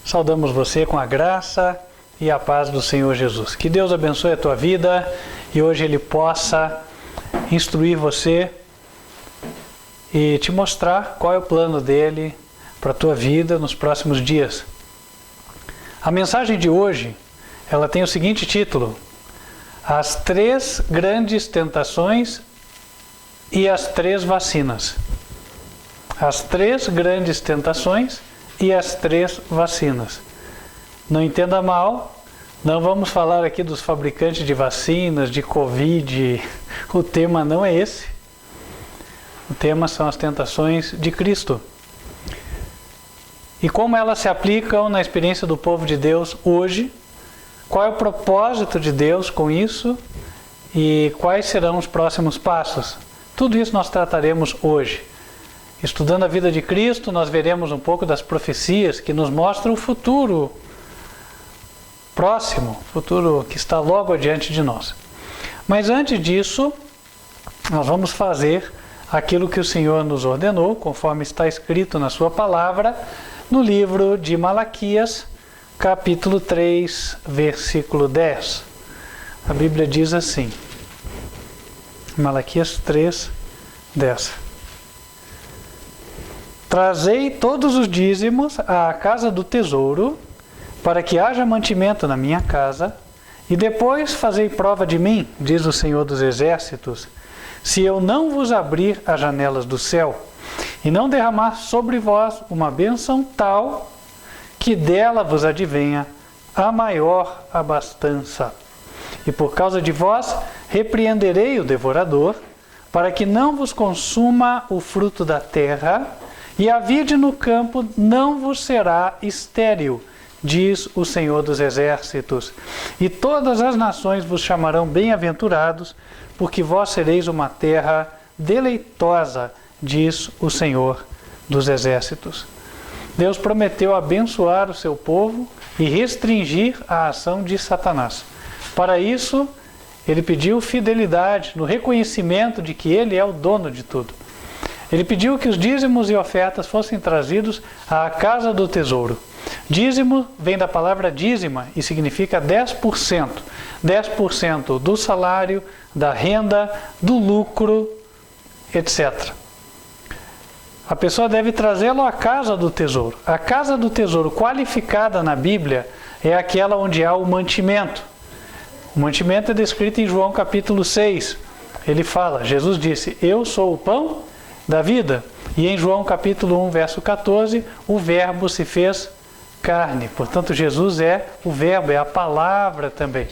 Saudamos você com a graça e a paz do Senhor Jesus. Que Deus abençoe a tua vida e hoje Ele possa instruir você e te mostrar qual é o plano dele para a tua vida nos próximos dias. A mensagem de hoje, ela tem o seguinte título: As 3 grandes tentações e as 3 vacinas. As 3 grandes tentações e as 3 vacinas. Não entenda mal, não vamos falar aqui dos fabricantes de vacinas, de Covid. O tema não é esse. O tema são as tentações de Cristo. E como elas se aplicam na experiência do povo de Deus hoje, qual é o propósito de Deus com isso e quais serão os próximos passos. Tudo isso nós trataremos hoje. Estudando a vida de Cristo, nós veremos um pouco das profecias que nos mostram o futuro próximo, futuro que está logo adiante de nós. Mas antes disso, nós vamos fazer aquilo que o Senhor nos ordenou, conforme está escrito na sua palavra, no livro de Malaquias, capítulo 3, versículo 10. A Bíblia diz assim, Malaquias 3, 10. Trazei todos os dízimos à casa do tesouro, para que haja mantimento na minha casa, e depois fazei prova de mim, diz o Senhor dos Exércitos, se eu não vos abrir as janelas do céu, e não derramar sobre vós uma bênção tal, que dela vos advenha a maior abastança. E por causa de vós, repreenderei o devorador, para que não vos consuma o fruto da terra, e a vide no campo não vos será estéril, diz o Senhor dos Exércitos. E todas as nações vos chamarão bem-aventurados, porque vós sereis uma terra deleitosa, diz o Senhor dos Exércitos. Deus prometeu abençoar o seu povo e restringir a ação de Satanás. Para isso, ele pediu fidelidade no reconhecimento de que ele é o dono de tudo. Ele pediu que os dízimos e ofertas fossem trazidos à casa do tesouro. Dízimo vem da palavra dízima e significa 10%. 10% do salário, da renda, do lucro, etc. A pessoa deve trazê-lo à casa do tesouro. A casa do tesouro qualificada na Bíblia é aquela onde há o mantimento. O mantimento é descrito em João capítulo 6. Ele fala, Jesus disse, eu sou o pão da vida. E em João capítulo 1, verso 14, o verbo se fez carne. Portanto, Jesus é o verbo, é a palavra também.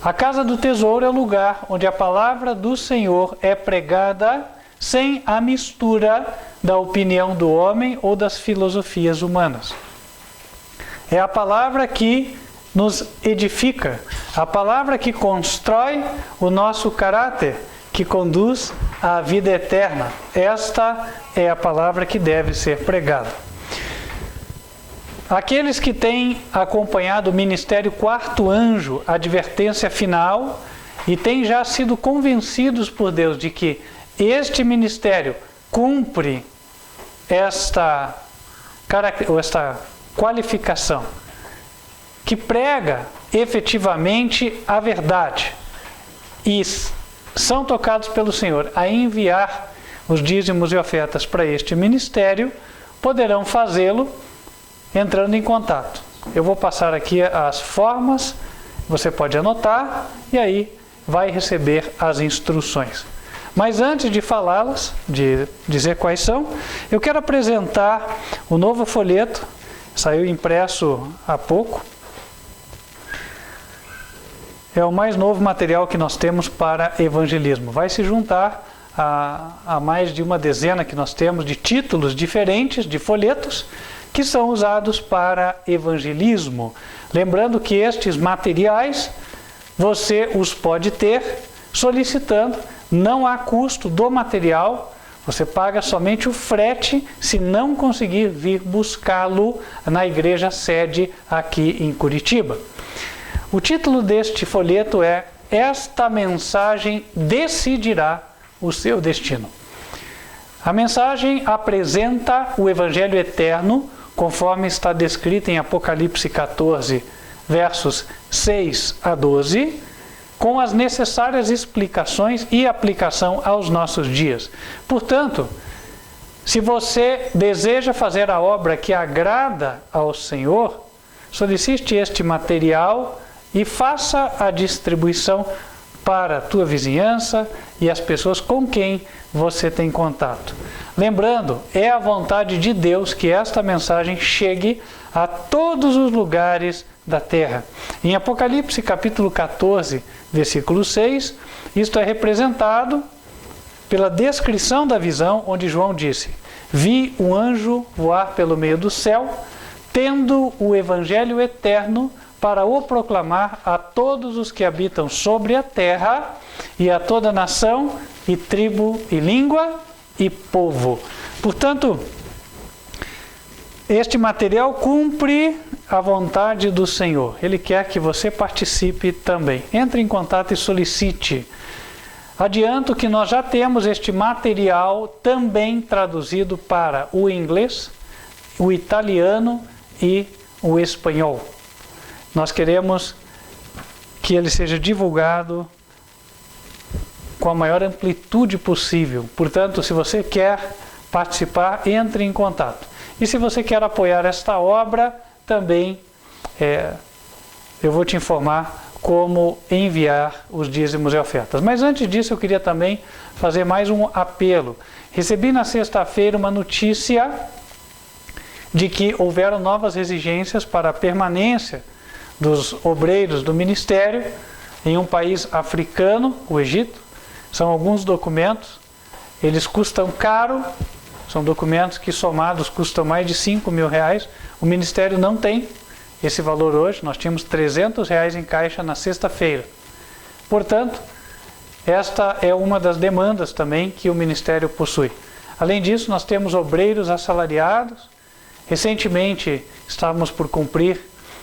A casa do tesouro é o lugar onde a palavra do Senhor é pregada sem a mistura da opinião do homem ou das filosofias humanas. É a palavra que nos edifica, a palavra que constrói o nosso caráter, que conduz à vida eterna. Esta é a palavra que deve ser pregada. Aqueles que têm acompanhado o ministério Quarto Anjo, a advertência final, e têm já sido convencidos por Deus de que este ministério cumpre esta qualificação, que prega efetivamente a verdade, e são tocados pelo Senhor a enviar os dízimos e ofertas para este ministério, poderão fazê-lo entrando em contato. Eu vou passar aqui as formas, você pode anotar e aí vai receber as instruções. Mas antes de falá-las, de dizer quais são, eu quero apresentar o novo folheto, saiu impresso há pouco. É o mais novo material que nós temos para evangelismo. Vai se juntar a mais de uma dezena que nós temos de títulos diferentes, de folhetos, que são usados para evangelismo. Lembrando que estes materiais, você os pode ter solicitando, não há custo do material, você paga somente o frete se não conseguir vir buscá-lo na igreja sede aqui em Curitiba. O título deste folheto é Esta Mensagem Decidirá o Seu Destino. A mensagem apresenta o Evangelho eterno conforme está descrito em Apocalipse 14, versos 6 a 12, com as necessárias explicações e aplicação aos nossos dias. Portanto, se você deseja fazer a obra que agrada ao Senhor, solicite este material e faça a distribuição para a tua vizinhança e as pessoas com quem você tem contato. Lembrando, é a vontade de Deus que esta mensagem chegue a todos os lugares da terra. Em Apocalipse capítulo 14, versículo 6, isto é representado pela descrição da visão, onde João disse: vi um anjo voar pelo meio do céu, tendo o evangelho eterno para o proclamar a todos os que habitam sobre a terra e a toda nação e tribo e língua e povo. Portanto, este material cumpre a vontade do Senhor. Ele quer que você participe também. Entre em contato e solicite. Adianto que nós já temos este material também traduzido para o inglês, o italiano e o espanhol. Nós queremos que ele seja divulgado com a maior amplitude possível. Portanto, se você quer participar, entre em contato. E se você quer apoiar esta obra, também eu vou te informar como enviar os dízimos e ofertas. Mas antes disso, eu queria também fazer mais um apelo. Recebi na sexta-feira uma notícia de que houveram novas exigências para a permanência dos obreiros do ministério em um país africano, o Egito. São alguns documentos, eles custam caro, são documentos que somados custam mais de R$5.000. O ministério não tem esse valor hoje, nós tínhamos R$300 em caixa na sexta-feira. Portanto, esta é uma das demandas também que o ministério possui. Além disso, nós temos obreiros assalariados. Recentemente, estávamos por cumprir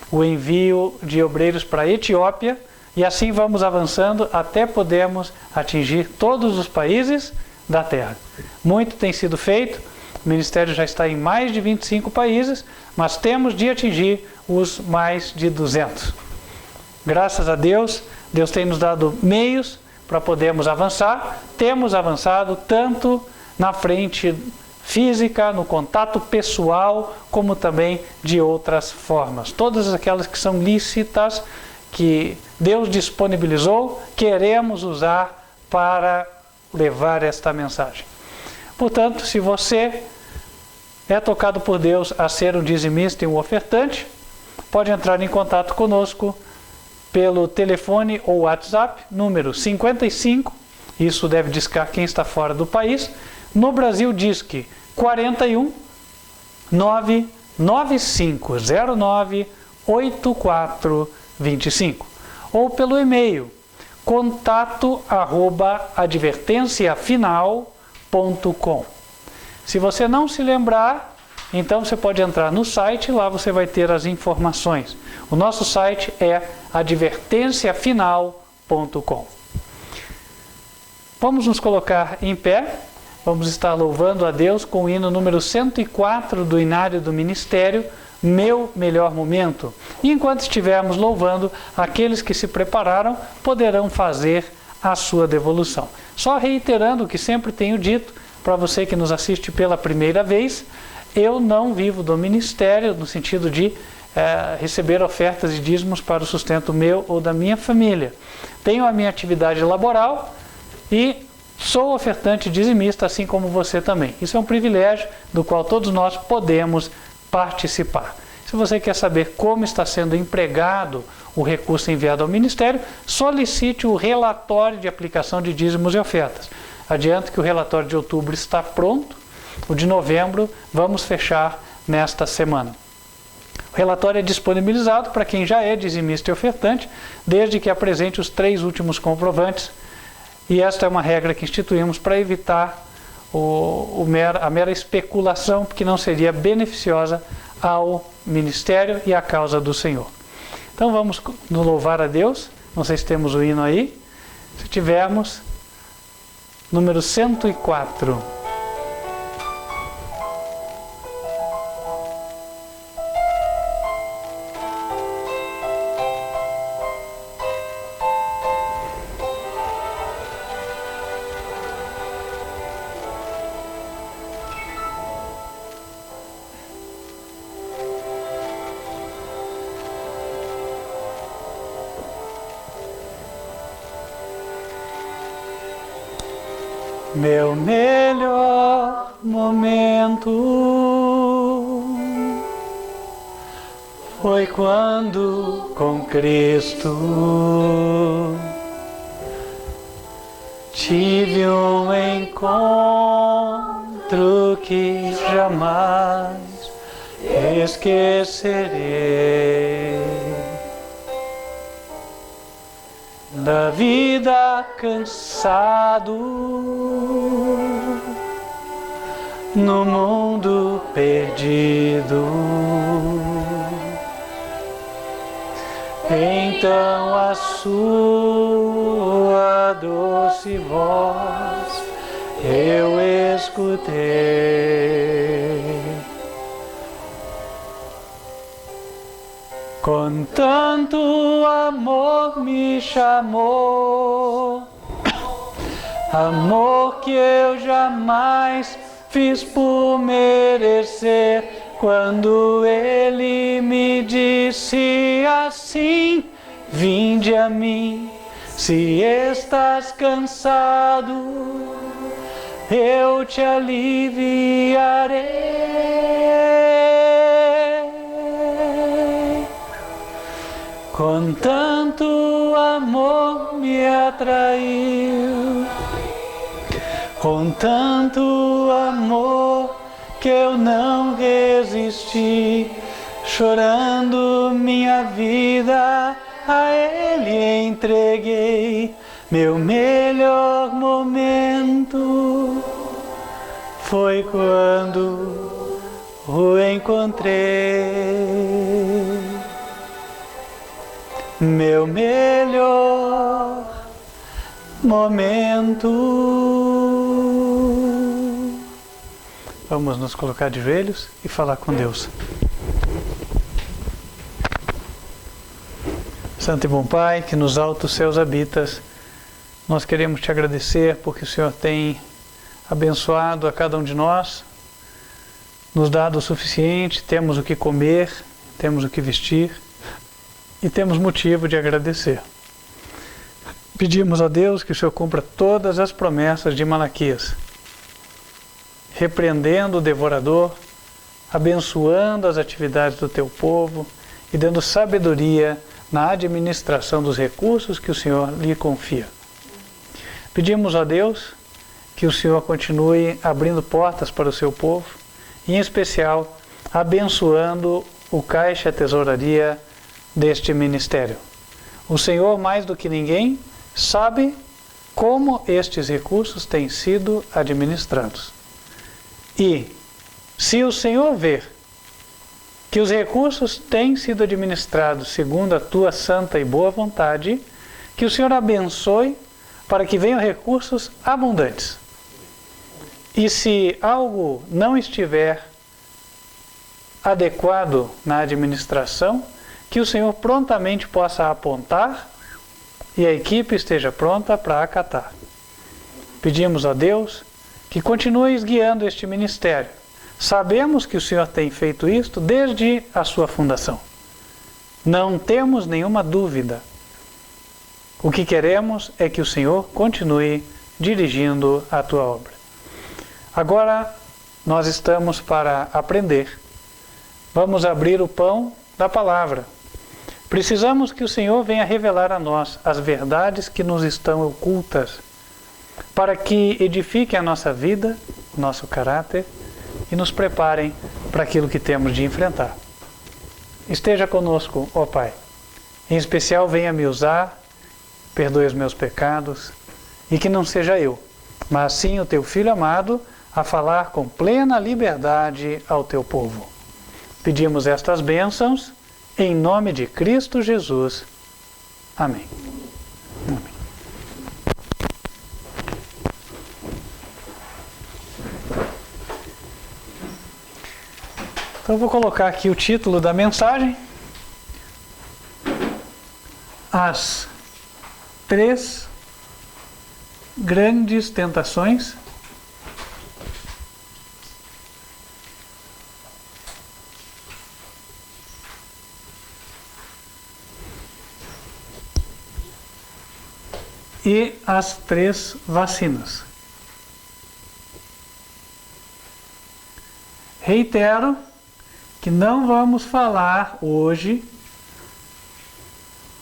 o envio de obreiros para a Etiópia, e assim vamos avançando até podermos atingir todos os países da terra. Muito tem sido feito, o ministério já está em mais de 25 países, mas temos de atingir os mais de 200. Graças a Deus, Deus tem nos dado meios para podermos avançar. Temos avançado tanto na frente física, no contato pessoal, como também de outras formas. Todas aquelas que são lícitas, que Deus disponibilizou, queremos usar para levar esta mensagem. Portanto, se você é tocado por Deus a ser um dizimista e um ofertante, pode entrar em contato conosco pelo telefone ou WhatsApp, número 55, isso deve discar quem está fora do país. No Brasil, disque 41 99509 8425, ou pelo e-mail contato@advertenciafinal.com. Se você não se lembrar, então você pode entrar no site, lá você vai ter as informações. O nosso site é advertenciafinal.com. Vamos nos colocar em pé, vamos estar louvando a Deus com o hino número 104 do Inário do Ministério, Meu Melhor Momento. E enquanto estivermos louvando, aqueles que se prepararam poderão fazer a sua devolução. Só reiterando o que sempre tenho dito, para você que nos assiste pela primeira vez, eu não vivo do ministério no sentido de receber ofertas e dízimos para o sustento meu ou da minha família. Tenho a minha atividade laboral e sou ofertante dizimista, assim como você também. Isso é um privilégio do qual todos nós podemos participar. Se você quer saber como está sendo empregado o recurso enviado ao ministério, solicite o relatório de aplicação de dízimos e ofertas. Adianto que o relatório de outubro está pronto, o de novembro vamos fechar nesta semana. O relatório é disponibilizado para quem já é dizimista e ofertante, desde que apresente os 3 últimos comprovantes, e esta é uma regra que instituímos para evitar a mera especulação, porque não seria beneficiosa ao ministério e à causa do Senhor. Então vamos nos louvar a Deus. Não sei se temos o hino aí. Se tivermos, número 104. Meu melhor momento foi quando com Cristo tive um encontro que jamais esquecerei. Da vida cansado, no mundo perdido, então a sua doce voz eu escutei. Com tanto amor me chamou, amor que eu jamais fiz por merecer. Quando Ele me disse assim: vinde a mim, se estás cansado, eu te aliviarei. Com tanto amor me atraiu, com tanto amor que eu não resisti, chorando minha vida a Ele entreguei. Meu melhor momento foi quando o encontrei. Meu melhor momento. Vamos nos colocar de joelhos e falar com Deus. Santo e bom Pai, que nos altos céus habitas, nós queremos te agradecer porque o Senhor tem abençoado a cada um de nós, nos dado o suficiente, temos o que comer, temos o que vestir e temos motivo de agradecer. Pedimos a Deus que o Senhor cumpra todas as promessas de Malaquias, repreendendo o devorador, abençoando as atividades do teu povo e dando sabedoria na administração dos recursos que o Senhor lhe confia. Pedimos a Deus que o Senhor continue abrindo portas para o seu povo e, em especial, abençoando o caixa e a tesouraria deste ministério. O Senhor, mais do que ninguém, sabe como estes recursos têm sido administrados. E, se o Senhor ver que os recursos têm sido administrados segundo a tua santa e boa vontade, que o Senhor abençoe para que venham recursos abundantes. E se algo não estiver adequado na administração, que o Senhor prontamente possa apontar e a equipe esteja pronta para acatar. Pedimos a Deus que continues guiando este ministério. Sabemos que o Senhor tem feito isto desde a sua fundação. Não temos nenhuma dúvida. O que queremos é que o Senhor continue dirigindo a tua obra. Agora nós estamos para aprender. Vamos abrir o pão da palavra. Precisamos que o Senhor venha revelar a nós as verdades que nos estão ocultas, para que edifiquem a nossa vida, o nosso caráter e nos preparem para aquilo que temos de enfrentar. Esteja conosco, ó Pai. Em especial, venha me usar, perdoe os meus pecados e que não seja eu, mas sim o teu Filho amado a falar com plena liberdade ao teu povo. Pedimos estas bênçãos em nome de Cristo Jesus. Amém. Amém. Então eu vou colocar aqui o título da mensagem: As 3 grandes tentações e as 3 vacinas. Reitero que não vamos falar hoje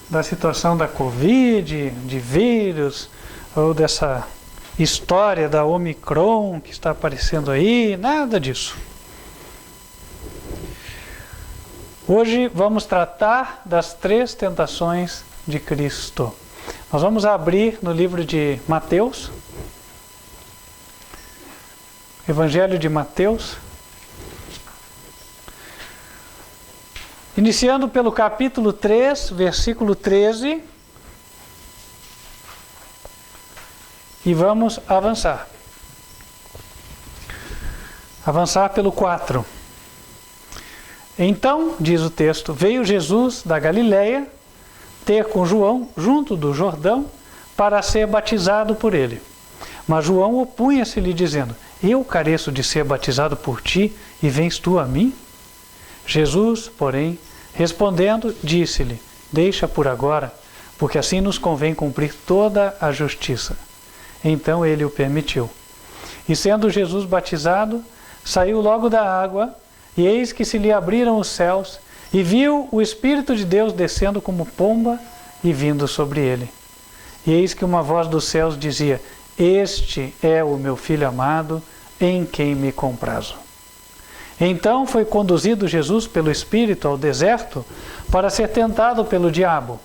da situação da Covid, de vírus, ou dessa história da Omicron que está aparecendo aí, nada disso. Hoje vamos tratar das 3 tentações de Cristo. Nós vamos abrir no livro de Mateus, Evangelho de Mateus, iniciando pelo capítulo 3, versículo 13, e vamos avançar. Avançar pelo 4. Então, diz o texto, veio Jesus da Galileia ter com João junto do Jordão para ser batizado por ele. Mas João opunha-se-lhe dizendo, eu careço de ser batizado por ti e vens tu a mim? Jesus, porém, respondendo, disse-lhe, deixa por agora, porque assim nos convém cumprir toda a justiça. Então ele o permitiu. E sendo Jesus batizado, saiu logo da água, e eis que se lhe abriram os céus, e viu o Espírito de Deus descendo como pomba e vindo sobre ele. E eis que uma voz dos céus dizia, este é o meu Filho amado, em quem me comprazo. Então foi conduzido Jesus pelo Espírito ao deserto para ser tentado pelo diabo.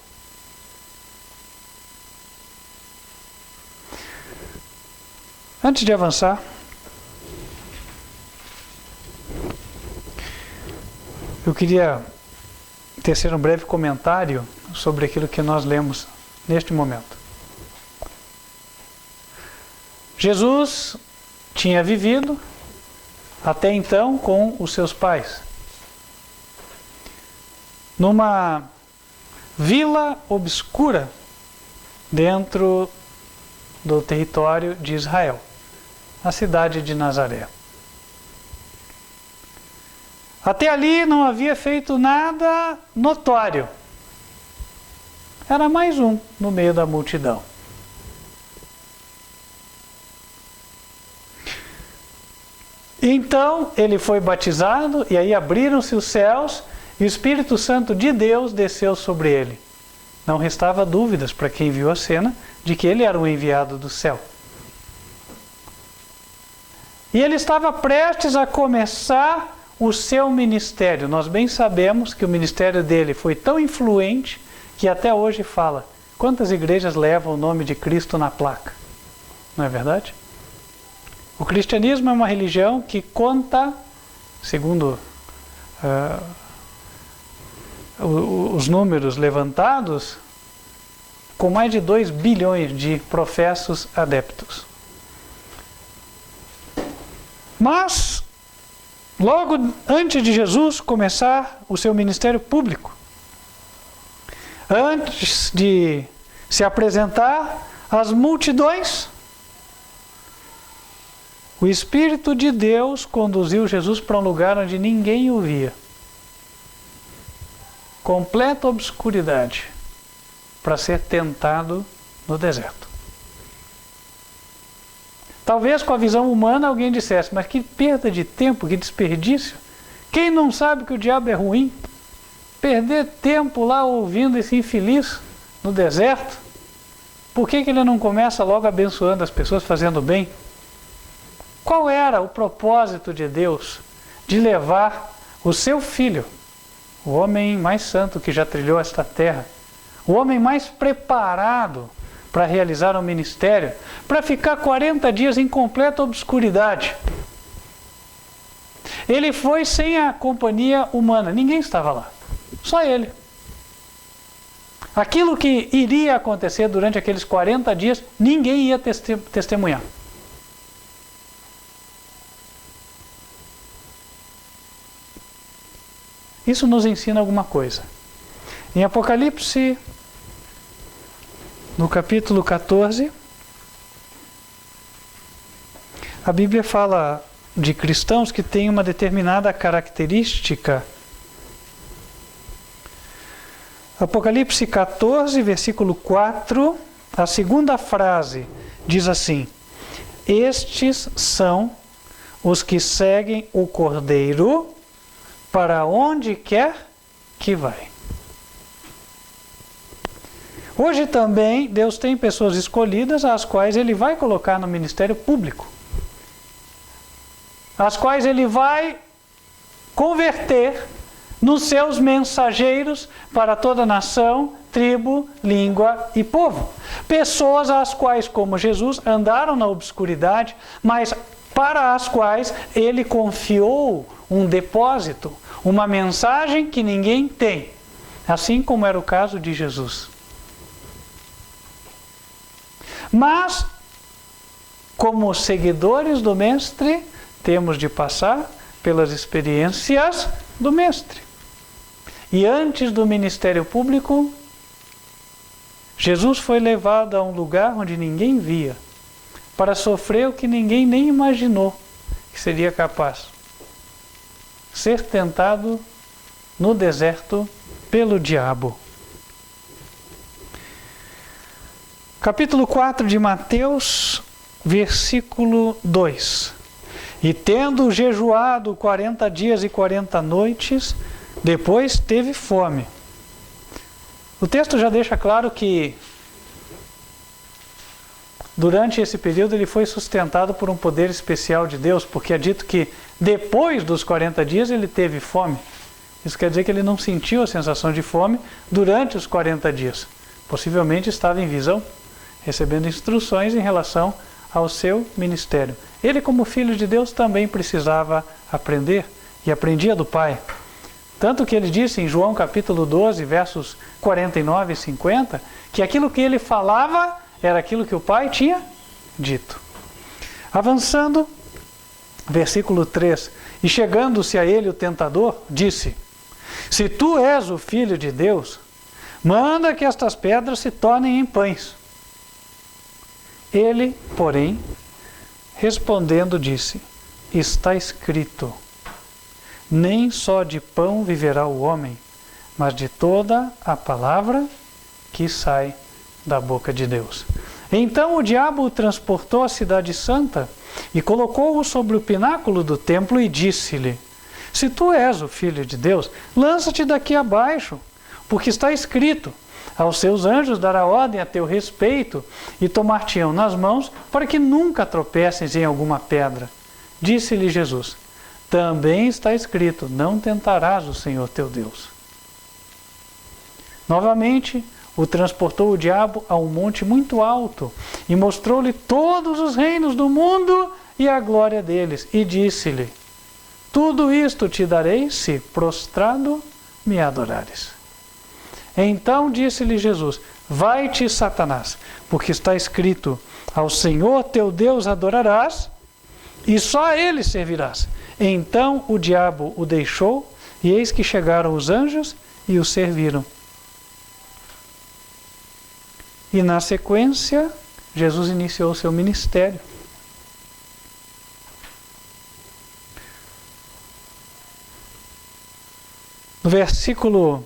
Antes de avançar, eu queria tecer um breve comentário sobre aquilo que nós lemos neste momento. Jesus tinha vivido até então com os seus pais, numa vila obscura dentro do território de Israel, a cidade de Nazaré. Até ali não havia feito nada notório. Era mais um no meio da multidão. Então ele foi batizado e aí abriram-se os céus e o Espírito Santo de Deus desceu sobre ele. Não restava dúvidas para quem viu a cena de que ele era o enviado do céu. E ele estava prestes a começar o seu ministério. Nós bem sabemos que o ministério dele foi tão influente que até hoje fala. Quantas igrejas levam o nome de Cristo na placa? Não é verdade? O cristianismo é uma religião que conta, segundo os números levantados, com mais de 2 bilhões de professos adeptos. Mas, logo antes de Jesus começar o seu ministério público, antes de se apresentar às multidões, o Espírito de Deus conduziu Jesus para um lugar onde ninguém o via. Completa obscuridade, para ser tentado no deserto. Talvez com a visão humana alguém dissesse, mas que perda de tempo, que desperdício. Quem não sabe que o diabo é ruim? Perder tempo lá ouvindo esse infeliz no deserto? Por que ele não começa logo abençoando as pessoas, fazendo bem? Qual era o propósito de Deus de levar o seu filho, o homem mais santo que já trilhou esta terra, o homem mais preparado para realizar um ministério, para ficar 40 dias em completa obscuridade? Ele foi sem a companhia humana, ninguém estava lá, só ele. Aquilo que iria acontecer durante aqueles 40 dias, ninguém ia testemunhar. Isso nos ensina alguma coisa. Em Apocalipse, no capítulo 14, a Bíblia fala de cristãos que têm uma determinada característica. Apocalipse 14, versículo 4, a segunda frase diz assim: estes são os que seguem o Cordeiro para onde quer que vai. Hoje também Deus tem pessoas escolhidas as quais Ele vai colocar no ministério público, as quais Ele vai converter nos seus mensageiros para toda nação, tribo, língua e povo. Pessoas às quais, como Jesus, andaram na obscuridade, mas para as quais Ele confiou um depósito, uma mensagem que ninguém tem, assim como era o caso de Jesus. Mas, como seguidores do Mestre, temos de passar pelas experiências do Mestre. E antes do ministério público, Jesus foi levado a um lugar onde ninguém via, para sofrer o que ninguém nem imaginou que seria capaz. Ser tentado no deserto pelo diabo. Capítulo 4 de Mateus, versículo 2. E tendo jejuado 40 dias e 40 noites, depois teve fome. O texto já deixa claro que durante esse período ele foi sustentado por um poder especial de Deus, porque é dito que depois dos 40 dias ele teve fome. Isso quer dizer que ele não sentiu a sensação de fome durante os 40 dias. Possivelmente estava em visão, recebendo instruções em relação ao seu ministério. Ele, como filho de Deus, também precisava aprender, e aprendia do Pai. Tanto que ele disse em João capítulo 12, versos 49 e 50, que aquilo que ele falava era aquilo que o Pai tinha dito. Avançando, versículo 3. E chegando-se a ele o tentador, disse: Se tu és o Filho de Deus, manda que estas pedras se tornem em pães. Ele, porém, respondendo, disse: Está escrito: Nem só de pão viverá o homem, mas de toda a palavra que sai da boca de Deus. Então o diabo o transportou à cidade santa e colocou-o sobre o pináculo do templo e disse-lhe: Se tu és o Filho de Deus, lança-te daqui abaixo, porque está escrito: Aos seus anjos dará ordem a teu respeito, e tomar-te-ão nas mãos, para que nunca tropeces em alguma pedra. Disse-lhe Jesus: Também está escrito: Não tentarás o Senhor teu Deus. Novamente, o transportou o diabo a um monte muito alto, e mostrou-lhe todos os reinos do mundo e a glória deles, e disse-lhe: Tudo isto te darei, se prostrado me adorares. Então disse-lhe Jesus: Vai-te, Satanás, porque está escrito: Ao Senhor teu Deus adorarás, e só a Ele servirás. Então o diabo o deixou, e eis que chegaram os anjos e o serviram. E na sequência, Jesus iniciou seu ministério. No versículo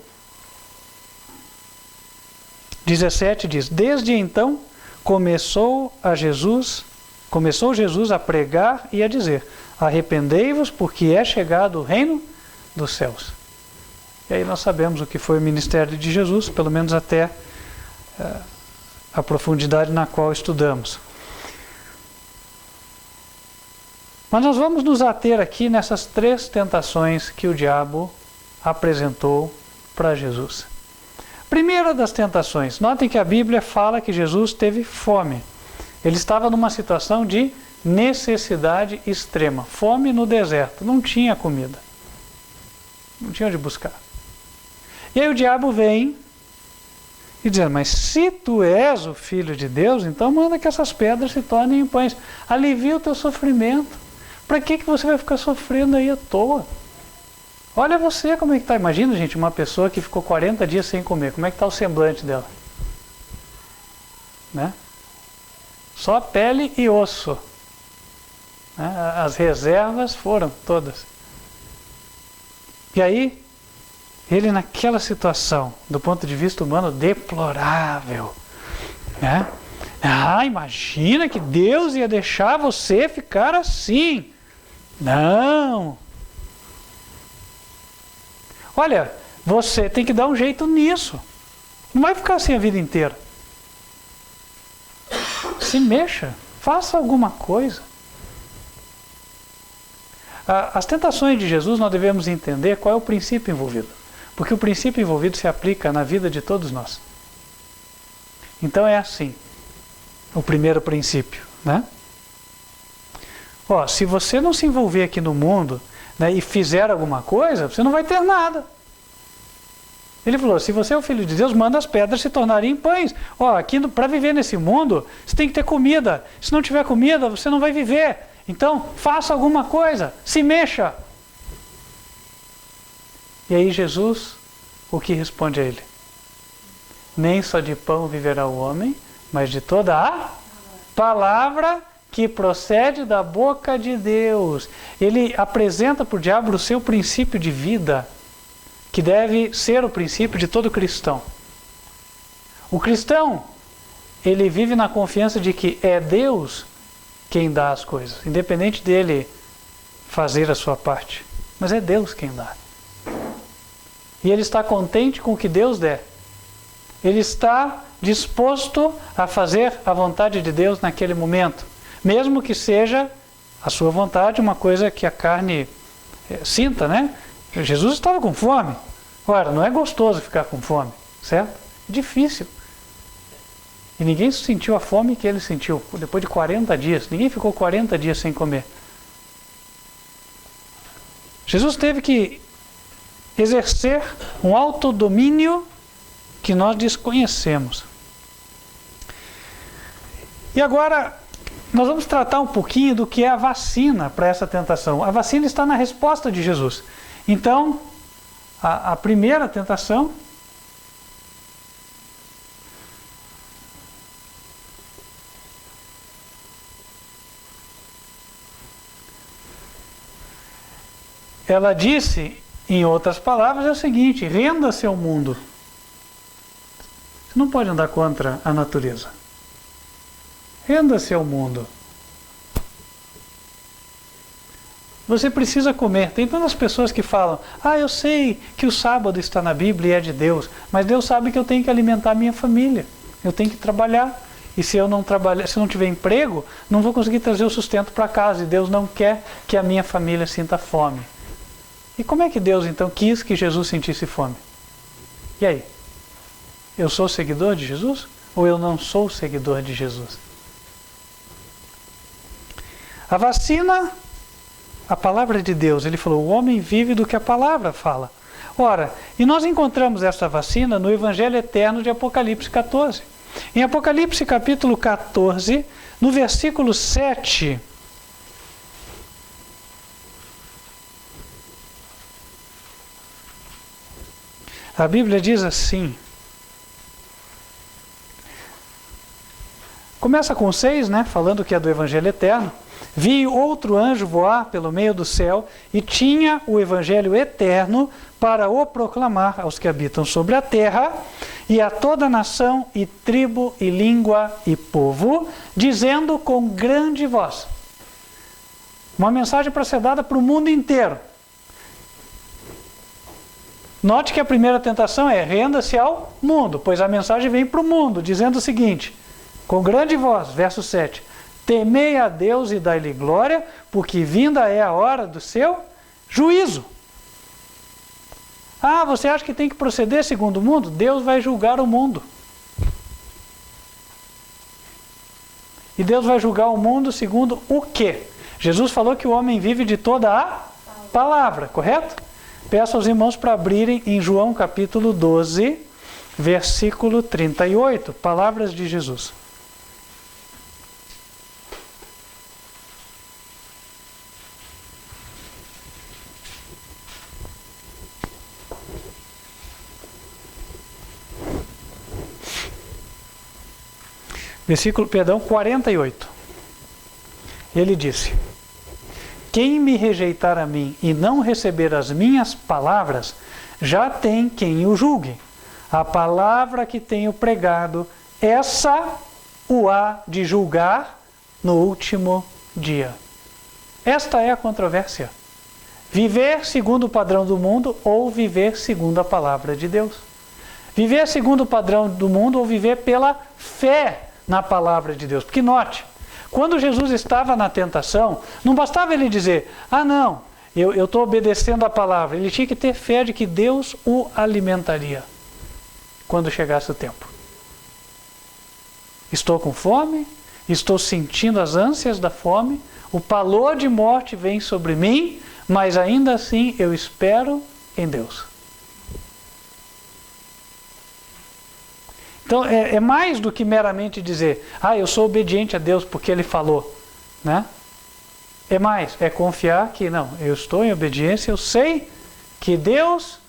17 diz: Desde então começou Jesus a pregar e a dizer: Arrependei-vos, porque é chegado o reino dos céus. E aí nós sabemos o que foi o ministério de Jesus, pelo menos até a profundidade na qual estudamos. Mas nós vamos nos ater aqui nessas 3 tentações que o diabo apresentou para Jesus. Primeira das tentações, notem que a Bíblia fala que Jesus teve fome. Ele estava numa situação de necessidade extrema, fome no deserto, não tinha comida, não tinha onde buscar. E aí o diabo vem e diz: Mas se tu és o Filho de Deus, então manda que essas pedras se tornem em pães, alivia o teu sofrimento. Para que você vai ficar sofrendo aí à toa? Olha você como é que está. Imagina, gente, uma pessoa que ficou 40 dias sem comer. Como é que está o semblante dela? Né? Só pele e osso. Né? As reservas foram todas. E aí, ele naquela situação, do ponto de vista humano, deplorável. Né? Imagina que Deus ia deixar você ficar assim. Não! Olha, você tem que dar um jeito nisso. Não vai ficar assim a vida inteira. Se mexa, faça alguma coisa. As tentações de Jesus nós devemos entender qual é o princípio envolvido. Porque o princípio envolvido se aplica na vida de todos nós. Então é assim, o primeiro princípio, né? Ó, se você não se envolver aqui no mundo, né, e fizer alguma coisa, você não vai ter nada. Ele falou, se você é o Filho de Deus, manda as pedras se tornarem pães. Ó, aqui para viver nesse mundo, você tem que ter comida. Se não tiver comida, você não vai viver. Então, faça alguma coisa, se mexa. E aí Jesus, o que responde a ele? Nem só de pão viverá o homem, mas de toda a palavra que procede da boca de Deus. Ele apresenta para o diabo o seu princípio de vida, que deve ser o princípio de todo cristão. O cristão, ele vive na confiança de que é Deus quem dá as coisas, independente dele fazer a sua parte. Mas é Deus quem dá. E ele está contente com o que Deus der. Ele está disposto a fazer a vontade de Deus naquele momento, mesmo que seja a sua vontade uma coisa que a carne sinta, né? Jesus estava com fome. Ora, não é gostoso ficar com fome, certo? É difícil. E ninguém sentiu a fome que ele sentiu depois de 40 dias. Ninguém ficou 40 dias sem comer. Jesus teve que exercer um autodomínio que nós desconhecemos. E agora, nós vamos tratar um pouquinho do que é a vacina para essa tentação. A vacina está na resposta de Jesus. Então, a primeira tentação ela disse, em outras palavras, é o seguinte: renda-se ao mundo. Você não pode andar contra a natureza. Renda-se ao mundo. Você precisa comer. Tem tantas pessoas que falam, eu sei que o sábado está na Bíblia e é de Deus, mas Deus sabe que eu tenho que alimentar a minha família. Eu tenho que trabalhar. E se eu não trabalhar, se eu não tiver emprego, não vou conseguir trazer o sustento para casa. E Deus não quer que a minha família sinta fome. E como é que Deus então quis que Jesus sentisse fome? E aí? Eu sou seguidor de Jesus? Ou eu não sou seguidor de Jesus? A vacina, a palavra de Deus, ele falou, o homem vive do que a palavra fala. Ora, e nós encontramos essa vacina no Evangelho Eterno de Apocalipse 14. Em Apocalipse capítulo 14, no versículo 7, a Bíblia diz assim, começa com 6, né, falando que é do Evangelho Eterno. Vi outro anjo voar pelo meio do céu e tinha o Evangelho Eterno para o proclamar aos que habitam sobre a terra e a toda nação e tribo e língua e povo, dizendo com grande voz. Uma mensagem para ser dada para o mundo inteiro. Note que a primeira tentação é renda-se ao mundo, pois a mensagem vem para o mundo, dizendo o seguinte, com grande voz, verso 7, temei a Deus e dai-lhe glória, porque vinda é a hora do seu juízo. Você acha que tem que proceder segundo o mundo? Deus vai julgar o mundo. E Deus vai julgar o mundo segundo o quê? Jesus falou que o homem vive de toda a palavra, correto? Peço aos irmãos para abrirem em João capítulo 12, versículo 38, palavras de Jesus. Versículo, 48. Ele disse, quem me rejeitar a mim e não receber as minhas palavras, já tem quem o julgue. A palavra que tenho pregado, essa o há de julgar no último dia. Esta é a controvérsia. Viver segundo o padrão do mundo ou viver segundo a palavra de Deus. Viver segundo o padrão do mundo ou viver pela fé na palavra de Deus. Porque note, quando Jesus estava na tentação, não bastava ele dizer, não, eu estou obedecendo a palavra. Ele tinha que ter fé de que Deus o alimentaria quando chegasse o tempo. Estou com fome, estou sentindo as ânsias da fome, o pavor de morte vem sobre mim, mas ainda assim eu espero em Deus. Então é mais do que meramente dizer, eu sou obediente a Deus porque Ele falou, né? É mais, é confiar que não, eu estou em obediência, eu sei que Deus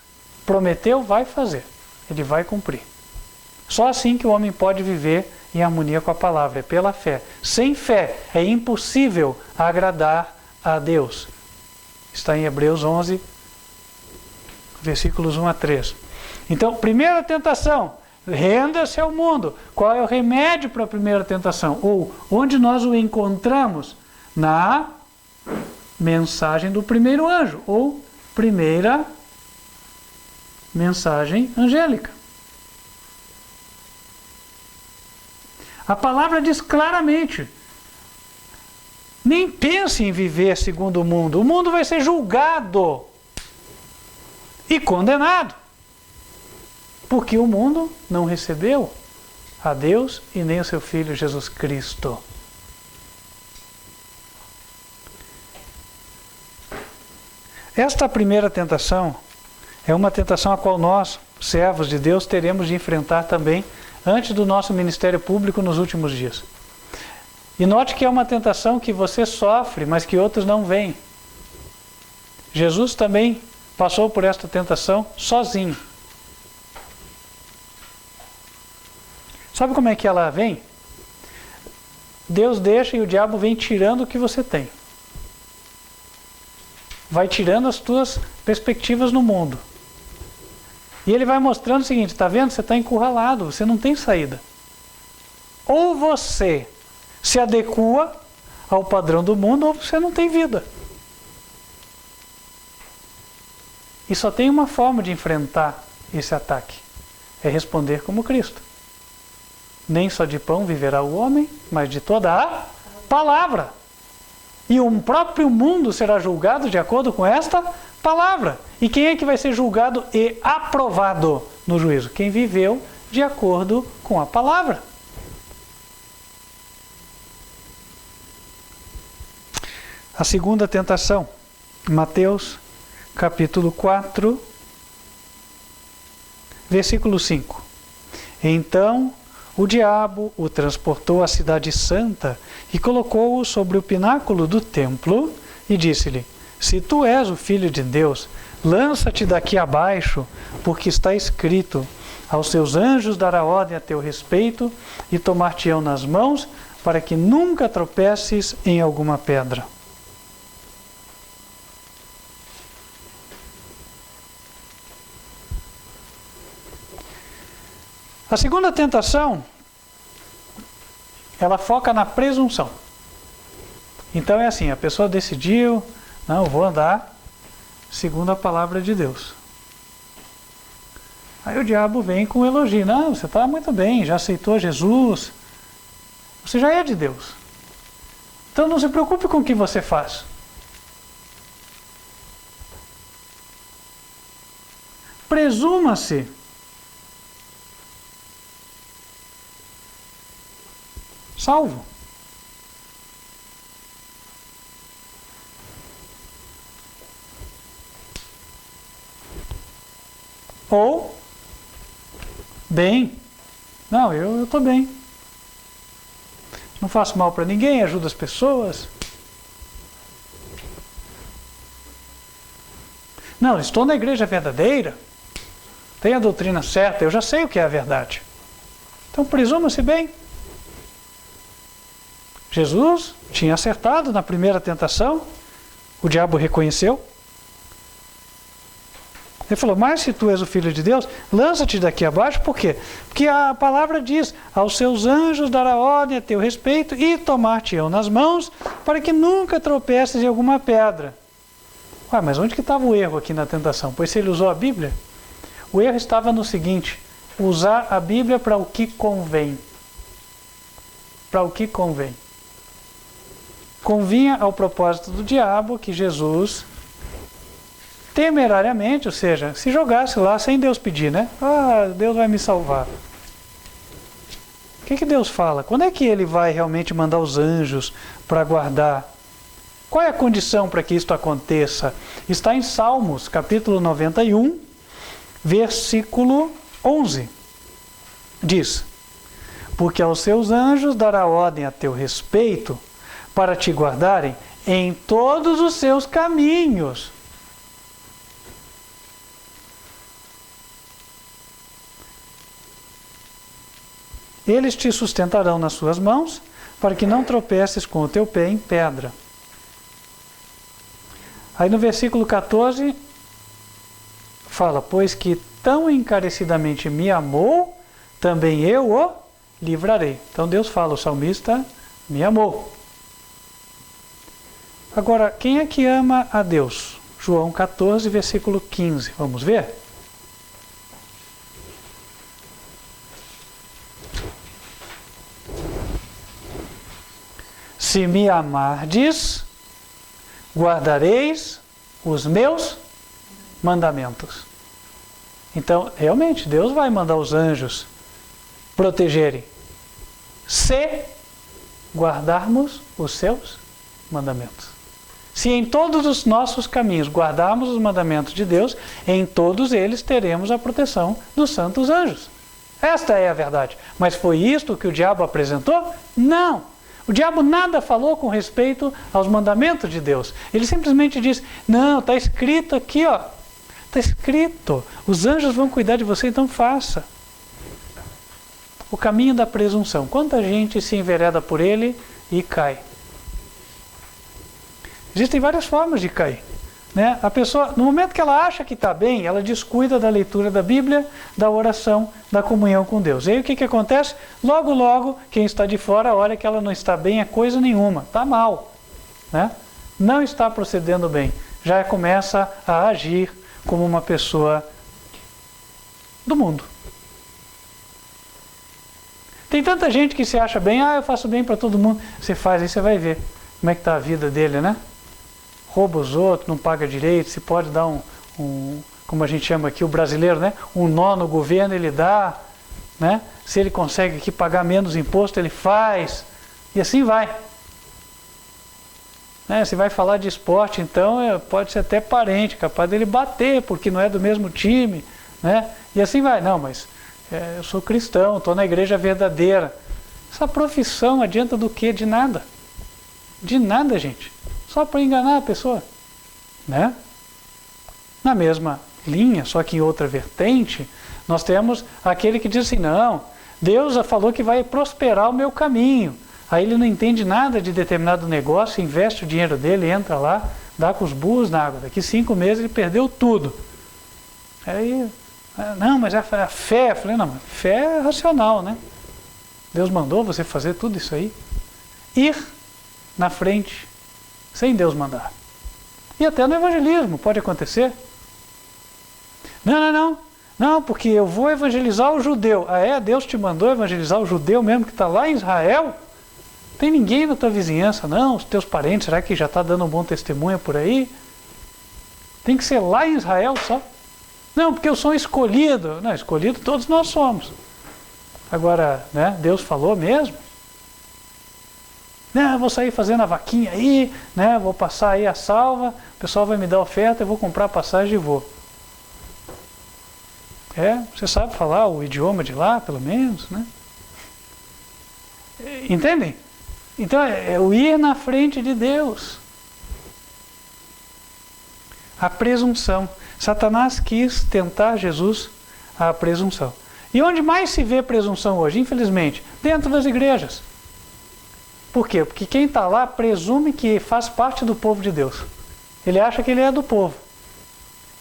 prometeu, vai fazer, Ele vai cumprir. Só assim que o homem pode viver em harmonia com a palavra, é pela fé. Sem fé é impossível agradar a Deus. Está em Hebreus 11, versículos 1 a 3. Então, primeira tentação, renda-se ao mundo. Qual é o remédio para a primeira tentação? Ou onde nós o encontramos? Na mensagem do primeiro anjo, ou primeira mensagem angélica. A palavra diz claramente, nem pense em viver segundo o mundo. O mundo vai ser julgado e condenado. Porque o mundo não recebeu a Deus e nem o seu Filho Jesus Cristo. Esta primeira tentação é uma tentação a qual nós, servos de Deus, teremos de enfrentar também antes do nosso ministério público nos últimos dias. E note que é uma tentação que você sofre, mas que outros não veem. Jesus também passou por esta tentação sozinho. Sabe como é que ela vem? Deus deixa e o diabo vem tirando o que você tem. Vai tirando as tuas perspectivas no mundo. E ele vai mostrando o seguinte, está vendo? Você está encurralado, você não tem saída. Ou você se adequa ao padrão do mundo, ou você não tem vida. E só tem uma forma de enfrentar esse ataque. É responder como Cristo. Nem só de pão viverá o homem, mas de toda a palavra. E o próprio mundo será julgado de acordo com esta palavra. E quem é que vai ser julgado e aprovado no juízo? Quem viveu de acordo com a palavra. A segunda tentação, Mateus capítulo 4, versículo 5. Então o diabo o transportou à cidade santa e colocou-o sobre o pináculo do templo e disse-lhe, se tu és o Filho de Deus, lança-te daqui abaixo, porque está escrito, aos seus anjos dará ordem a teu respeito e tomar-te-ão nas mãos, para que nunca tropeces em alguma pedra. A segunda tentação, ela foca na presunção. Então é assim, a pessoa decidiu, não, eu vou andar segundo a palavra de Deus. Aí o diabo vem com um elogio, não, você está muito bem, já aceitou Jesus, você já é de Deus. Então não se preocupe com o que você faz. Presuma-se salvo. Ou, bem, não, eu estou bem. Não faço mal para ninguém, ajudo as pessoas. Não, estou na igreja verdadeira, tenho a doutrina certa, eu já sei o que é a verdade. Então presuma-se bem. Jesus tinha acertado na primeira tentação, o diabo reconheceu. Ele falou, mas se tu és o Filho de Deus, lança-te daqui abaixo. Por quê? Porque a palavra diz, aos seus anjos dará ordem a teu respeito e tomar-te-ão nas mãos, para que nunca tropeces em alguma pedra. Ué, mas onde que estava o erro aqui na tentação? Pois se ele usou a Bíblia, o erro estava no seguinte, usar a Bíblia para o que convém. Para o que convém. Convinha ao propósito do diabo que Jesus temerariamente, ou seja, se jogasse lá sem Deus pedir, né? Ah, Deus vai me salvar. O que Deus fala? Quando é que ele vai realmente mandar os anjos para guardar? Qual é a condição para que isto aconteça? Está em Salmos, capítulo 91, versículo 11. Diz, porque aos seus anjos dará ordem a teu respeito, para te guardarem em todos os seus caminhos. Eles te sustentarão nas suas mãos, para que não tropeces com o teu pé em pedra. Aí no versículo 14, fala, pois que tão encarecidamente me amou, também eu o livrarei. Então Deus fala, o salmista me amou. Agora, quem é que ama a Deus? João 14, versículo 15. Vamos ver? Se me amardes, guardareis os meus mandamentos. Então, realmente, Deus vai mandar os anjos protegerem, se guardarmos os seus mandamentos. Se em todos os nossos caminhos guardarmos os mandamentos de Deus, em todos eles teremos a proteção dos santos anjos. Esta é a verdade. Mas foi isto que o diabo apresentou? Não! O diabo nada falou com respeito aos mandamentos de Deus. Ele simplesmente disse, não, está escrito aqui, ó. Está escrito, os anjos vão cuidar de você, então faça. O caminho da presunção. Quanta gente se envereda por ele e cai. Existem várias formas de cair. Né? A pessoa, no momento que ela acha que está bem, ela descuida da leitura da Bíblia, da oração, da comunhão com Deus. E aí o que acontece? Logo, logo, quem está de fora olha que ela não está bem, é coisa nenhuma, está mal. Né? Não está procedendo bem. Já começa a agir como uma pessoa do mundo. Tem tanta gente que se acha bem, eu faço bem para todo mundo. Você faz, aí você vai ver como é que está a vida dele, né? Rouba os outros, não paga direito, se pode dar como a gente chama aqui, o brasileiro, né? Um nó no governo, ele dá, né? Se ele consegue aqui pagar menos imposto, ele faz, e assim vai. Né? Se vai falar de esporte, então, pode ser até parente, capaz dele bater, porque não é do mesmo time, né? E assim vai. Não, mas eu sou cristão, estou na igreja verdadeira. Essa profissão adianta do quê? De nada. De nada, gente. Só para enganar a pessoa, né? Na mesma linha, só que em outra vertente, nós temos aquele que diz assim, não, Deus já falou que vai prosperar o meu caminho. Aí ele não entende nada de determinado negócio, investe o dinheiro dele, entra lá, dá com os burros na água. Daqui 5 meses ele perdeu tudo. Aí, não, mas a fé, eu falei, não, fé é racional, né? Deus mandou você fazer tudo isso aí. Ir na frente, sem Deus mandar. E até no evangelismo pode acontecer. Não, porque eu vou evangelizar o judeu. Ah, é? Deus te mandou evangelizar o judeu mesmo que está lá em Israel? Tem ninguém na tua vizinhança, não? Os teus parentes, será que já está dando um bom testemunho por aí? Tem que ser lá em Israel só? Não, porque eu sou escolhido. Não, escolhido todos nós somos. Agora, né, Deus falou mesmo? Não, eu vou sair fazendo a vaquinha aí, né, vou passar aí a salva, o pessoal vai me dar oferta, eu vou comprar passagem e vou. Você sabe falar o idioma de lá, pelo menos, né? Entendem? Então, é o ir na frente de Deus. A presunção. Satanás quis tentar Jesus a presunção. E onde mais se vê presunção hoje, infelizmente? Dentro das igrejas. Por quê? Porque quem está lá presume que faz parte do povo de Deus. Ele acha que ele é do povo.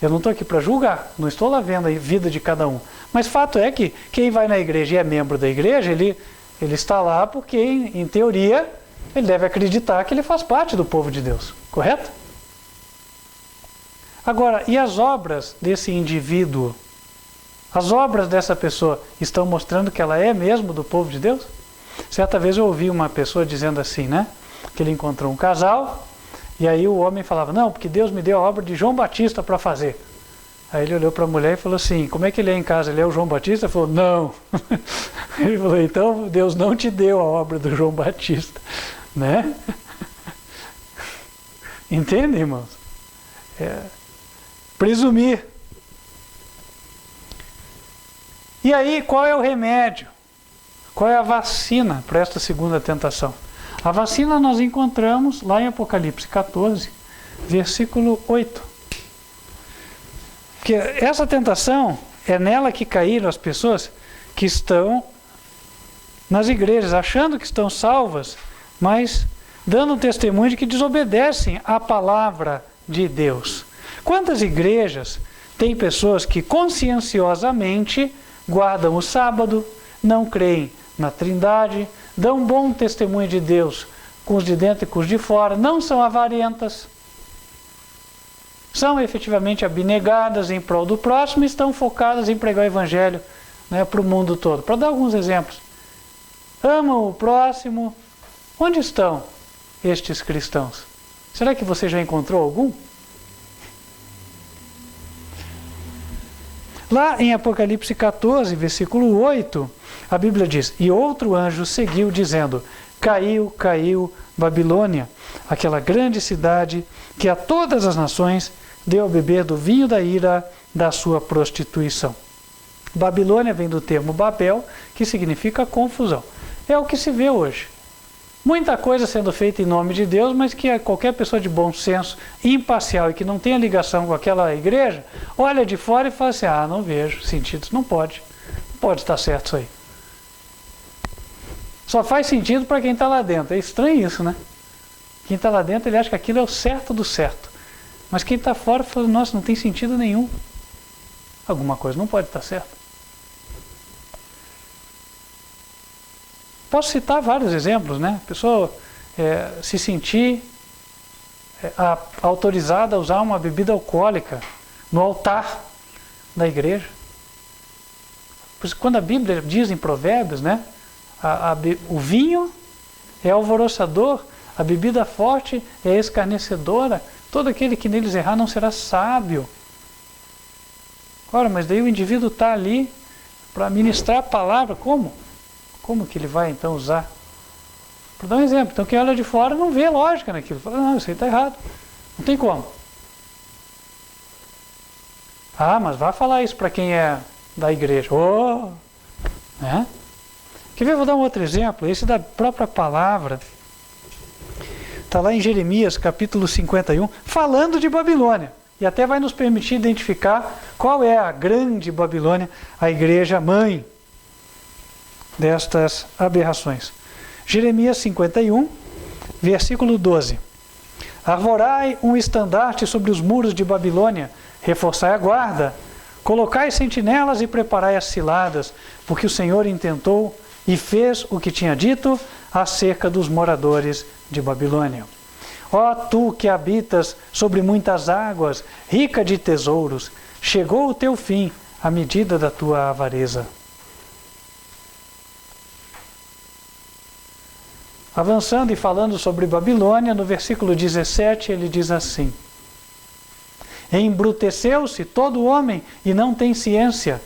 Eu não estou aqui para julgar, não estou lá vendo a vida de cada um. Mas fato é que quem vai na igreja e é membro da igreja, ele está lá porque, em teoria, ele deve acreditar que ele faz parte do povo de Deus, correto? Agora, e as obras desse indivíduo? As obras dessa pessoa estão mostrando que ela é mesmo do povo de Deus? Certa vez eu ouvi uma pessoa dizendo assim, né? Que ele encontrou um casal, e aí o homem falava, não, porque Deus me deu a obra de João Batista para fazer. Aí ele olhou para a mulher e falou assim, como é que ele é em casa? Ele é o João Batista? Ele falou, não. Ele falou, então Deus não te deu a obra do João Batista, né? Entende, irmãos? Presumir. E aí, qual é o remédio? Qual é a vacina para esta segunda tentação? A vacina nós encontramos lá em Apocalipse 14, versículo 8. Porque essa tentação é nela que caíram as pessoas que estão nas igrejas, achando que estão salvas, mas dando testemunho de que desobedecem à palavra de Deus. Quantas igrejas têm pessoas que conscienciosamente guardam o sábado, não creem na Trindade, dão bom testemunho de Deus com os de dentro e com os de fora, não são avarentas, são efetivamente abnegadas em prol do próximo e estão focadas em pregar o Evangelho, né, para o mundo todo. Para dar alguns exemplos. Amam o próximo. Onde estão estes cristãos? Será que você já encontrou algum? Lá em Apocalipse 14, versículo 8, a Bíblia diz, e outro anjo seguiu dizendo, caiu, caiu Babilônia, aquela grande cidade que a todas as nações deu a beber do vinho da ira da sua prostituição. Babilônia vem do termo Babel, que significa confusão. É o que se vê hoje. Muita coisa sendo feita em nome de Deus, mas que qualquer pessoa de bom senso, imparcial e que não tenha ligação com aquela igreja, olha de fora e fala assim, não vejo sentido, não pode estar certo isso aí. Só faz sentido para quem está lá dentro. É estranho isso, né? Quem está lá dentro, ele acha que aquilo é o certo do certo. Mas quem está fora fala, nossa, não tem sentido nenhum. Alguma coisa não pode estar certa. Posso citar vários exemplos, né? A pessoa se sentir autorizada a usar uma bebida alcoólica no altar da igreja. Pois quando a Bíblia diz em Provérbios, né? O vinho é alvoroçador, a bebida forte é escarnecedora, todo aquele que neles errar não será sábio. Ora, mas daí o indivíduo está ali para ministrar a palavra, como? Como que ele vai então usar? Para dar um exemplo, então quem olha de fora não vê lógica naquilo, fala, não, isso aí está errado, não tem como. Mas vai falar isso para quem é da igreja. Né? Quer ver? Vou dar um outro exemplo, esse da própria palavra. Está lá em Jeremias, capítulo 51, falando de Babilônia. E até vai nos permitir identificar qual é a grande Babilônia, a igreja mãe destas aberrações. Jeremias 51, versículo 12. Arvorai um estandarte sobre os muros de Babilônia, reforçai a guarda, colocai sentinelas e preparai as ciladas, porque o Senhor intentou e fez o que tinha dito acerca dos moradores de Babilônia. Ó tu que habitas sobre muitas águas, rica de tesouros, chegou o teu fim, a medida da tua avareza. Avançando e falando sobre Babilônia, no versículo 17 ele diz assim: embruteceu-se todo homem e não tem ciência,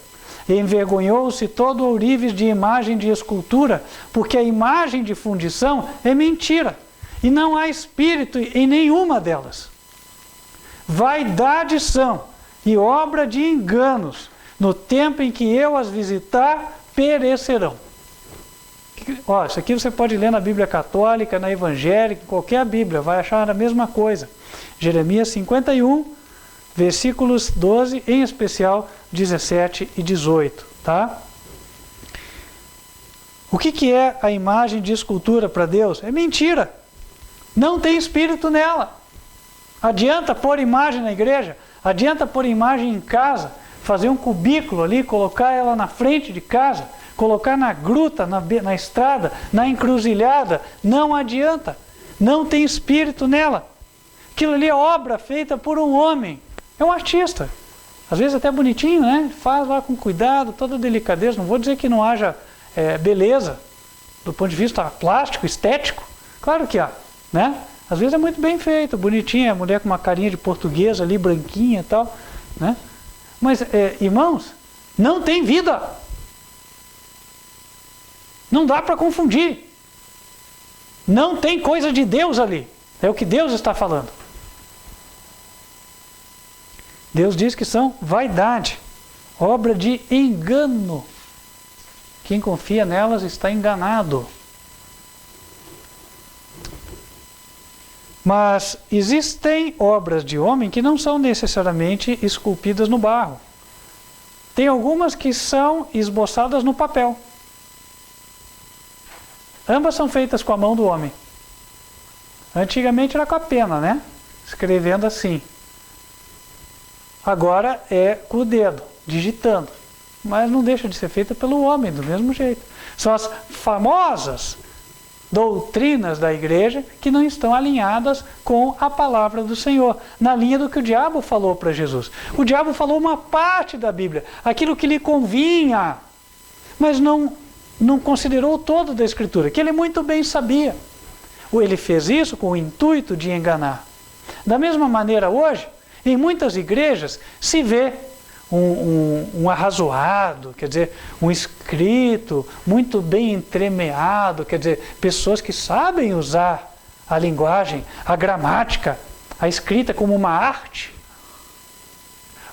envergonhou-se todo ourives de imagem de escultura, porque a imagem de fundição é mentira, e não há espírito em nenhuma delas. Vaidades são e obra de enganos, no tempo em que eu as visitar, perecerão. Isso aqui você pode ler na Bíblia Católica, na Evangélica, em qualquer Bíblia, vai achar a mesma coisa. Jeremias 51, versículos 12, em especial 17 e 18. Tá? O que é a imagem de escultura para Deus? É mentira. Não tem espírito nela. Adianta pôr imagem na igreja? Adianta pôr imagem em casa, fazer um cubículo ali, colocar ela na frente de casa, colocar na gruta, na estrada, na encruzilhada, não adianta. Não tem espírito nela. Aquilo ali é obra feita por um homem. É um artista. Às vezes até bonitinho, né? Faz lá com cuidado, toda delicadeza. Não vou dizer que não haja beleza do ponto de vista plástico, estético. Claro que há, né? Às vezes é muito bem feito, bonitinha, a mulher com uma carinha de portuguesa ali, branquinha e tal, né? Mas, irmãos, não tem vida. Não dá para confundir. Não tem coisa de Deus ali. É o que Deus está falando. Deus diz que são vaidade, obra de engano. Quem confia nelas está enganado. Mas existem obras de homem que não são necessariamente esculpidas no barro. Tem algumas que são esboçadas no papel. Ambas são feitas com a mão do homem. Antigamente era com a pena, né? Escrevendo assim. Agora é com o dedo, digitando. Mas não deixa de ser feita pelo homem, do mesmo jeito. São as famosas doutrinas da igreja que não estão alinhadas com a palavra do Senhor, na linha do que o diabo falou para Jesus. O diabo falou uma parte da Bíblia, aquilo que lhe convinha, mas não considerou o todo da Escritura, que ele muito bem sabia. Ele fez isso com o intuito de enganar. Da mesma maneira hoje, em muitas igrejas se vê um arrazoado, quer dizer, um escrito muito bem entremeado, quer dizer, pessoas que sabem usar a linguagem, a gramática, a escrita como uma arte,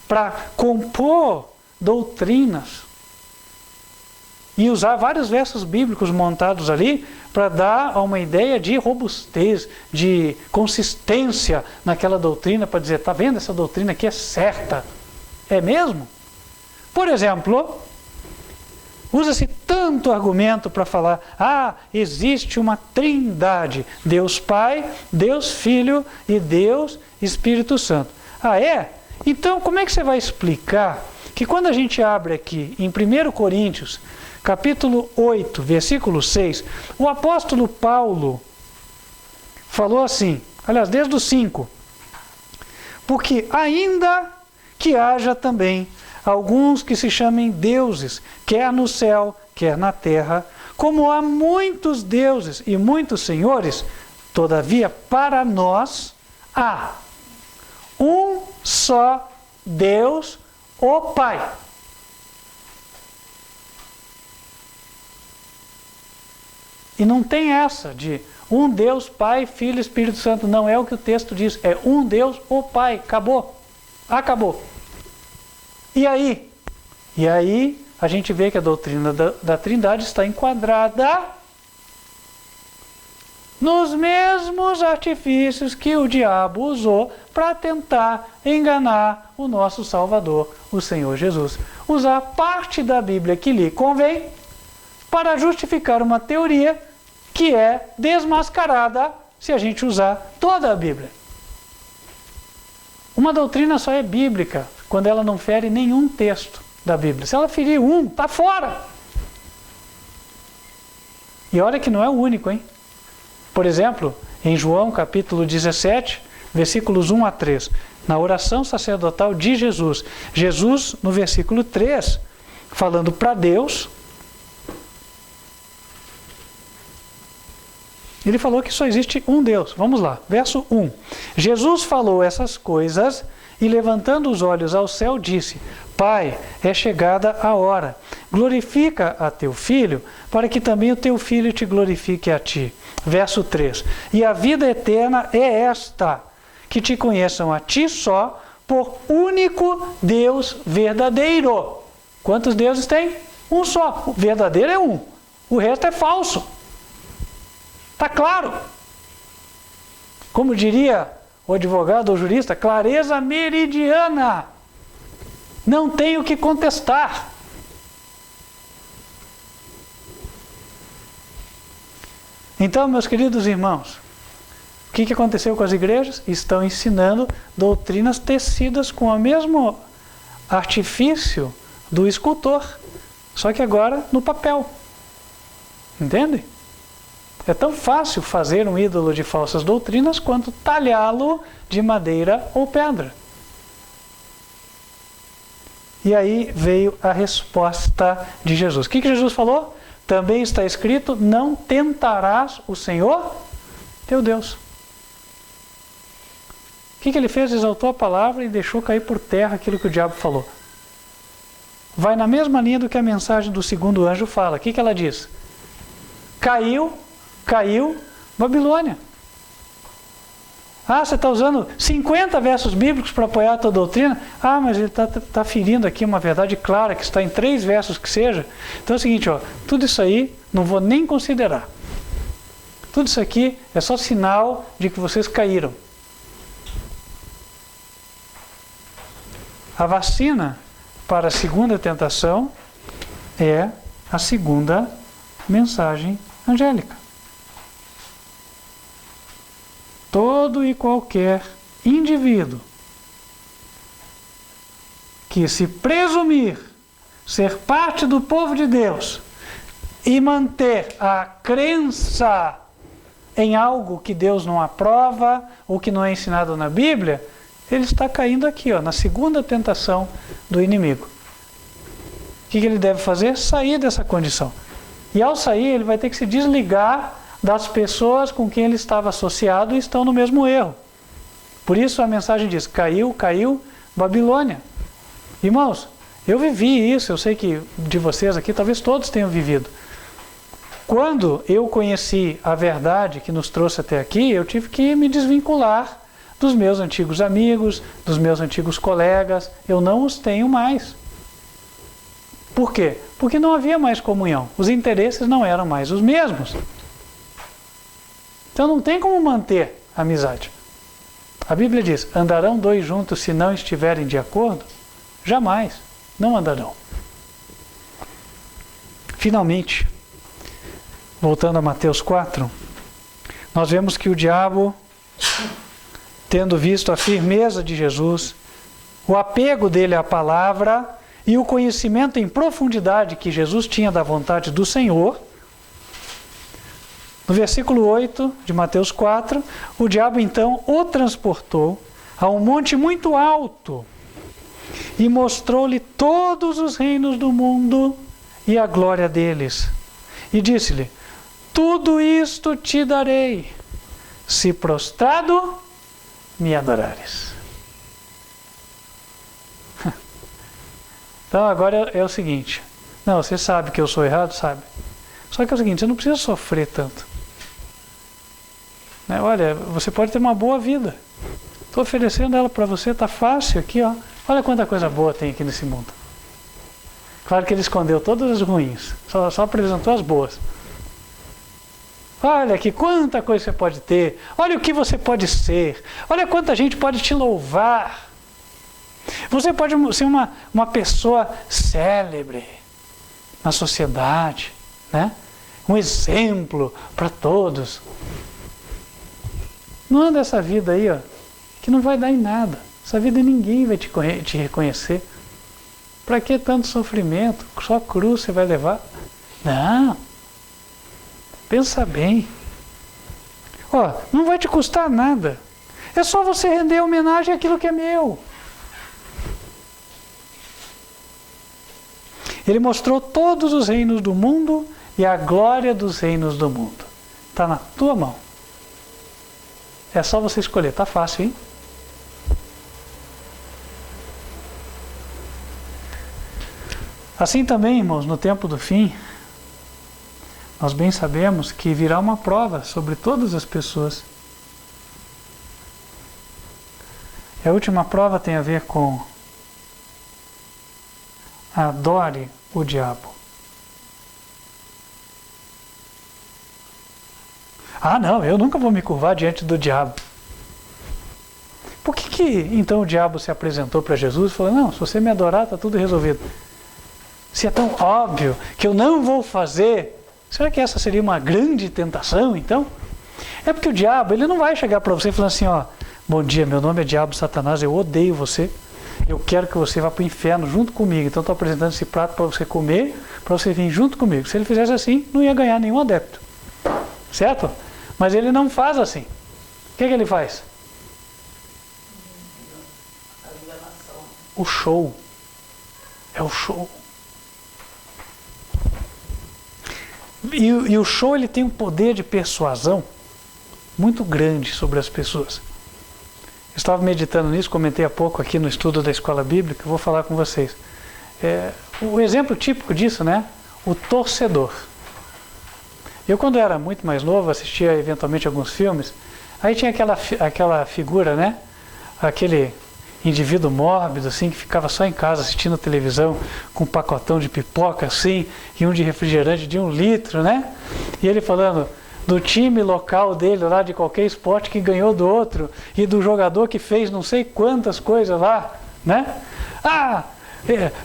para compor doutrinas e usar vários versos bíblicos montados ali para dar uma ideia de robustez, de consistência naquela doutrina, para dizer, está vendo, essa doutrina aqui é certa. É mesmo? Por exemplo, usa-se tanto argumento para falar, existe uma trindade, Deus Pai, Deus Filho e Deus Espírito Santo. É? Então, como é que você vai explicar que quando a gente abre aqui em 1 Coríntios, capítulo 8, versículo 6, o apóstolo Paulo falou assim, aliás, desde o 5, porque ainda que haja também alguns que se chamem deuses, quer no céu, quer na terra, como há muitos deuses e muitos senhores, todavia para nós há um só Deus, o Pai. E não tem essa de um Deus, Pai, Filho e Espírito Santo. Não é o que o texto diz. É um Deus, o Pai. Acabou. Acabou. E aí? E aí a gente vê que a doutrina da Trindade está enquadrada nos mesmos artifícios que o diabo usou para tentar enganar o nosso Salvador, o Senhor Jesus. Usar parte da Bíblia que lhe convém para justificar uma teoria que é desmascarada se a gente usar toda a Bíblia. Uma doutrina só é bíblica quando ela não fere nenhum texto da Bíblia. Se ela ferir um, está fora. E olha que não é o único, hein? Por exemplo, em João capítulo 17, versículos 1 a 3, na oração sacerdotal de Jesus, Jesus no versículo 3, falando para Deus, ele falou que só existe um Deus. Vamos lá, verso 1. Jesus falou essas coisas e, levantando os olhos ao céu, disse: Pai, é chegada a hora. Glorifica a teu Filho, para que também o teu Filho te glorifique a ti. Verso 3. E a vida eterna é esta, que te conheçam a ti só, por único Deus verdadeiro. Quantos deuses tem? Um só. O verdadeiro é um. O resto é falso. Está claro. Como diria o advogado ou jurista, clareza meridiana. Não tem o que contestar. Então, meus queridos irmãos, que aconteceu com as igrejas? Estão ensinando doutrinas tecidas com o mesmo artifício do escultor, só que agora no papel. Entende? É tão fácil fazer um ídolo de falsas doutrinas quanto talhá-lo de madeira ou pedra. E aí veio a resposta de Jesus. O que Jesus falou? Também está escrito: não tentarás o Senhor teu Deus. O que ele fez? Exaltou a palavra e deixou cair por terra aquilo que o diabo falou. Vai na mesma linha do que a mensagem do segundo anjo fala. O que ela diz? Caiu Babilônia. Ah, você está usando 50 versos bíblicos para apoiar a tua doutrina? Ah, mas ele está ferindo aqui uma verdade clara, que está em 3 versos que seja. Então é o seguinte, tudo isso aí não vou nem considerar. Tudo isso aqui é só sinal de que vocês caíram. A vacina para a segunda tentação é a segunda mensagem angélica. Todo e qualquer indivíduo que se presumir ser parte do povo de Deus e manter a crença em algo que Deus não aprova ou que não é ensinado na Bíblia, ele está caindo aqui, na segunda tentação do inimigo. O que ele deve fazer? Sair dessa condição. E ao sair, ele vai ter que se desligar das pessoas com quem ele estava associado e estão no mesmo erro. Por isso a mensagem diz: caiu Babilônia. Irmãos, eu vivi isso, eu sei que de vocês aqui, talvez todos tenham vivido. Quando eu conheci a verdade que nos trouxe até aqui, eu tive que me desvincular dos meus antigos amigos, dos meus antigos colegas. Eu não os tenho mais. Por quê? Porque não havia mais comunhão. Os interesses não eram mais os mesmos. Então não tem como manter a amizade. A Bíblia diz: andarão 2 juntos se não estiverem de acordo? Jamais, não andarão. Finalmente, voltando a Mateus 4, nós vemos que o diabo, tendo visto a firmeza de Jesus, o apego dele à palavra e o conhecimento em profundidade que Jesus tinha da vontade do Senhor, no versículo 8 de Mateus 4, o diabo então o transportou a um monte muito alto e mostrou-lhe todos os reinos do mundo e a glória deles. E disse-lhe: tudo isto te darei, se prostrado me adorares. Então agora é o seguinte: não, você sabe que eu sou errado, sabe? Só que é o seguinte, você não precisa sofrer tanto. Olha, você pode ter uma boa vida. Estou oferecendo ela para você, está fácil aqui, Olha quanta coisa boa tem aqui nesse mundo. Claro que ele escondeu todas as ruins, só apresentou as boas. Olha aqui quanta coisa você pode ter, olha o que você pode ser, olha quanta gente pode te louvar. Você pode ser uma pessoa célebre na sociedade, um exemplo para todos. Não anda essa vida aí, que não vai dar em nada. Essa vida ninguém vai te reconhecer. Para que tanto sofrimento? Só cruz você vai levar? Não. Pensa bem. Não vai te custar nada. É só você render homenagem àquilo que é meu. Ele mostrou todos os reinos do mundo e a glória dos reinos do mundo. Está na tua mão. É só você escolher. Está fácil, hein? Assim também, irmãos, no tempo do fim, nós bem sabemos que virá uma prova sobre todas as pessoas. E a última prova tem a ver com adore o diabo. Ah, não, eu nunca vou me curvar diante do diabo. Por que então o diabo se apresentou para Jesus e falou: não, se você me adorar, está tudo resolvido? Se é tão óbvio que eu não vou fazer, será que essa seria uma grande tentação, então? É porque o diabo, ele não vai chegar para você falando assim, ó, bom dia, meu nome é Diabo Satanás, eu odeio você, eu quero que você vá para o inferno junto comigo, então estou apresentando esse prato para você comer, para você vir junto comigo. Se ele fizesse assim, não ia ganhar nenhum adepto, certo? Mas ele não faz assim. O que ele faz? O show. É o show. E o show, ele tem um poder de persuasão muito grande sobre as pessoas. Eu estava meditando nisso, comentei há pouco aqui no estudo da escola bíblica, vou falar com vocês. O exemplo típico disso, né? O torcedor. Eu, quando era muito mais novo, assistia eventualmente alguns filmes, aí tinha aquela figura, né? Aquele indivíduo mórbido, assim, que ficava só em casa assistindo televisão com um pacotão de pipoca, assim, e um de refrigerante de 1 litro, né? E ele falando do time local dele lá, de qualquer esporte, que ganhou do outro, e do jogador que fez não sei quantas coisas lá, né?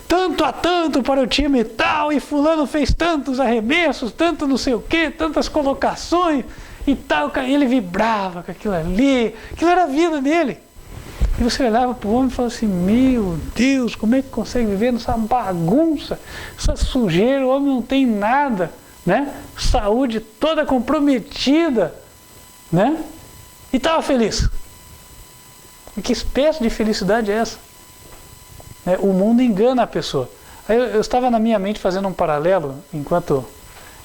Tanto a tanto para o time tal, e fulano fez tantos arremessos, tanto não sei o que, tantas colocações e tal, e ele vibrava com aquilo ali, aquilo era a vida dele. E você olhava para o homem e falava assim, meu Deus, como é que consegue viver nessa bagunça, essa sujeira, o homem não tem nada, né? Saúde toda comprometida, né? E estava feliz. E que espécie de felicidade é essa? O mundo engana a pessoa. Aí eu estava na minha mente fazendo um paralelo, enquanto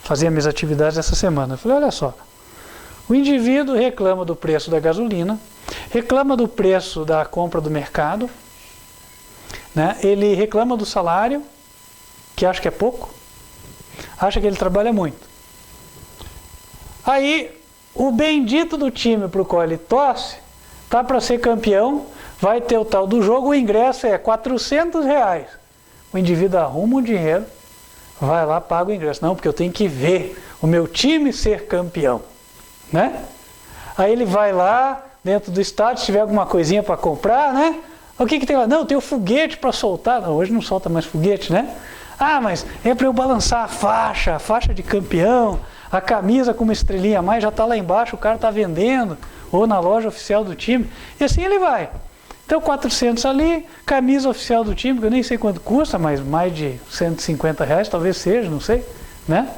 fazia minhas atividades essa semana. Eu falei, olha só, o indivíduo reclama do preço da gasolina, reclama do preço da compra do mercado, né? Ele reclama do salário, que acha que é pouco, acha que ele trabalha muito. Aí, o bendito do time para o qual ele torce, tá para ser campeão, vai ter o tal do jogo, o ingresso é R$400. O indivíduo arruma o dinheiro, vai lá, paga o ingresso. Não, porque eu tenho que ver o meu time ser campeão, né? Aí ele vai lá, dentro do estádio, se tiver alguma coisinha para comprar, né? O que tem lá? Não, tem o foguete para soltar. Não, hoje não solta mais foguete, né? Mas é para eu balançar a faixa de campeão, a camisa com uma estrelinha a mais já está lá embaixo, o cara está vendendo, ou na loja oficial do time, e assim ele vai. Então 400 ali, camisa oficial do time, que eu nem sei quanto custa, mas mais de R$150, talvez seja, não sei, né?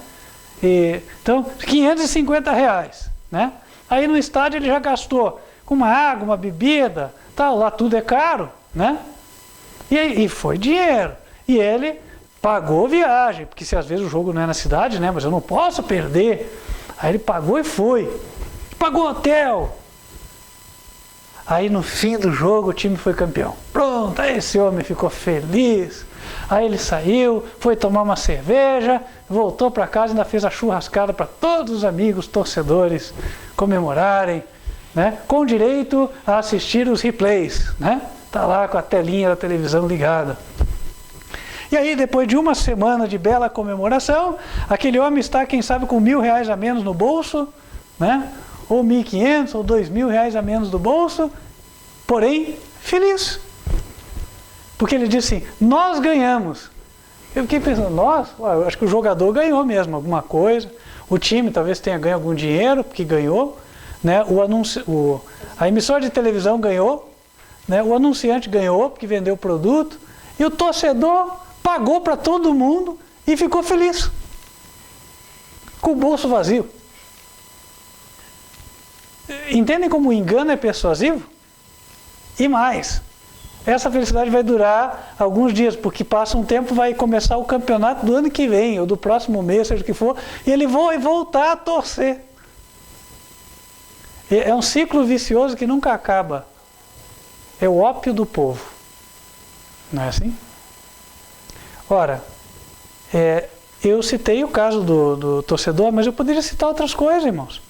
Então, R$550, né? Aí no estádio ele já gastou com uma água, uma bebida, tal, lá tudo é caro, né? E foi dinheiro. E ele pagou viagem, porque se às vezes o jogo não é na cidade, né? Mas eu não posso perder. Aí ele pagou e foi. Pagou hotel. Aí no fim do jogo o time foi campeão. Pronto, aí esse homem ficou feliz. Aí ele saiu, foi tomar uma cerveja, voltou para casa e ainda fez a churrascada para todos os amigos torcedores comemorarem, né? Com direito a assistir os replays, né? Tá lá com a telinha da televisão ligada. E aí, depois de uma semana de bela comemoração, aquele homem está, quem sabe, com R$1.000 a menos no bolso, né? Ou 1.500 ou 2.000 reais a menos do bolso, porém feliz. Porque ele disse assim, nós ganhamos. Eu fiquei pensando, eu acho que o jogador ganhou mesmo alguma coisa, o time talvez tenha ganho algum dinheiro, porque ganhou, né? A emissora de televisão ganhou, né? O anunciante ganhou, porque vendeu o produto, e o torcedor pagou para todo mundo e ficou feliz, com o bolso vazio. Entendem como o engano é persuasivo? E mais, essa felicidade vai durar alguns dias, porque passa um tempo, vai começar o campeonato do ano que vem, ou do próximo mês, seja o que for, e ele vai voltar a torcer. É um ciclo vicioso que nunca acaba. É o ópio do povo. Não é assim? Ora, eu citei o caso do torcedor, mas eu poderia citar outras coisas, irmãos.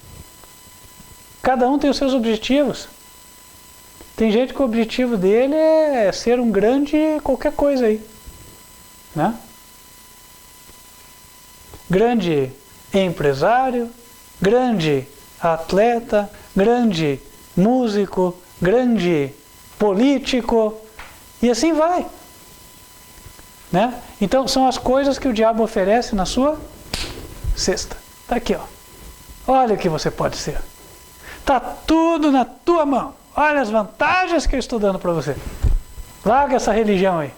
Cada um tem os seus objetivos. Tem gente que o objetivo dele é ser um grande qualquer coisa aí, né? Grande empresário, grande atleta, grande músico, grande político, e assim vai, né? Então são as coisas que o diabo oferece na sua cesta. Está aqui, ó. Olha o que você pode ser. Está tudo na tua mão. Olha as vantagens que eu estou dando para você. Larga essa religião aí.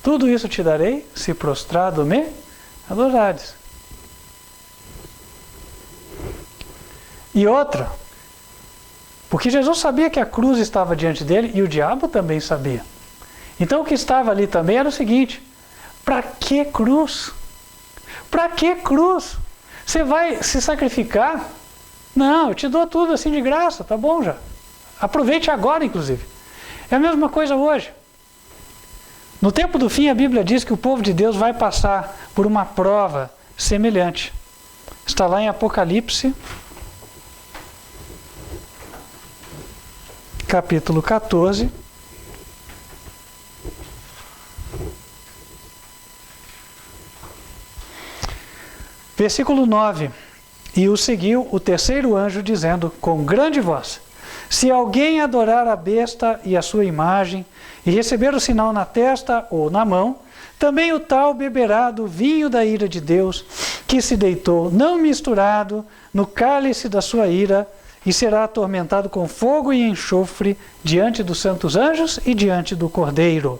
Tudo isso te darei, se prostrado me adorares. E outra, porque Jesus sabia que a cruz estava diante dele e o diabo também sabia. Então o que estava ali também era o seguinte: para que cruz? Para que cruz? Você vai se sacrificar? Não, eu te dou tudo assim de graça, tá bom já. Aproveite agora, inclusive. É a mesma coisa hoje. No tempo do fim, a Bíblia diz que o povo de Deus vai passar por uma prova semelhante. Está lá em Apocalipse, capítulo 14. Versículo 9. E o seguiu o terceiro anjo, dizendo com grande voz: se alguém adorar a besta e a sua imagem, e receber o sinal na testa ou na mão, também o tal beberá do vinho da ira de Deus, que se deitou, não misturado, no cálice da sua ira, e será atormentado com fogo e enxofre diante dos santos anjos e diante do Cordeiro.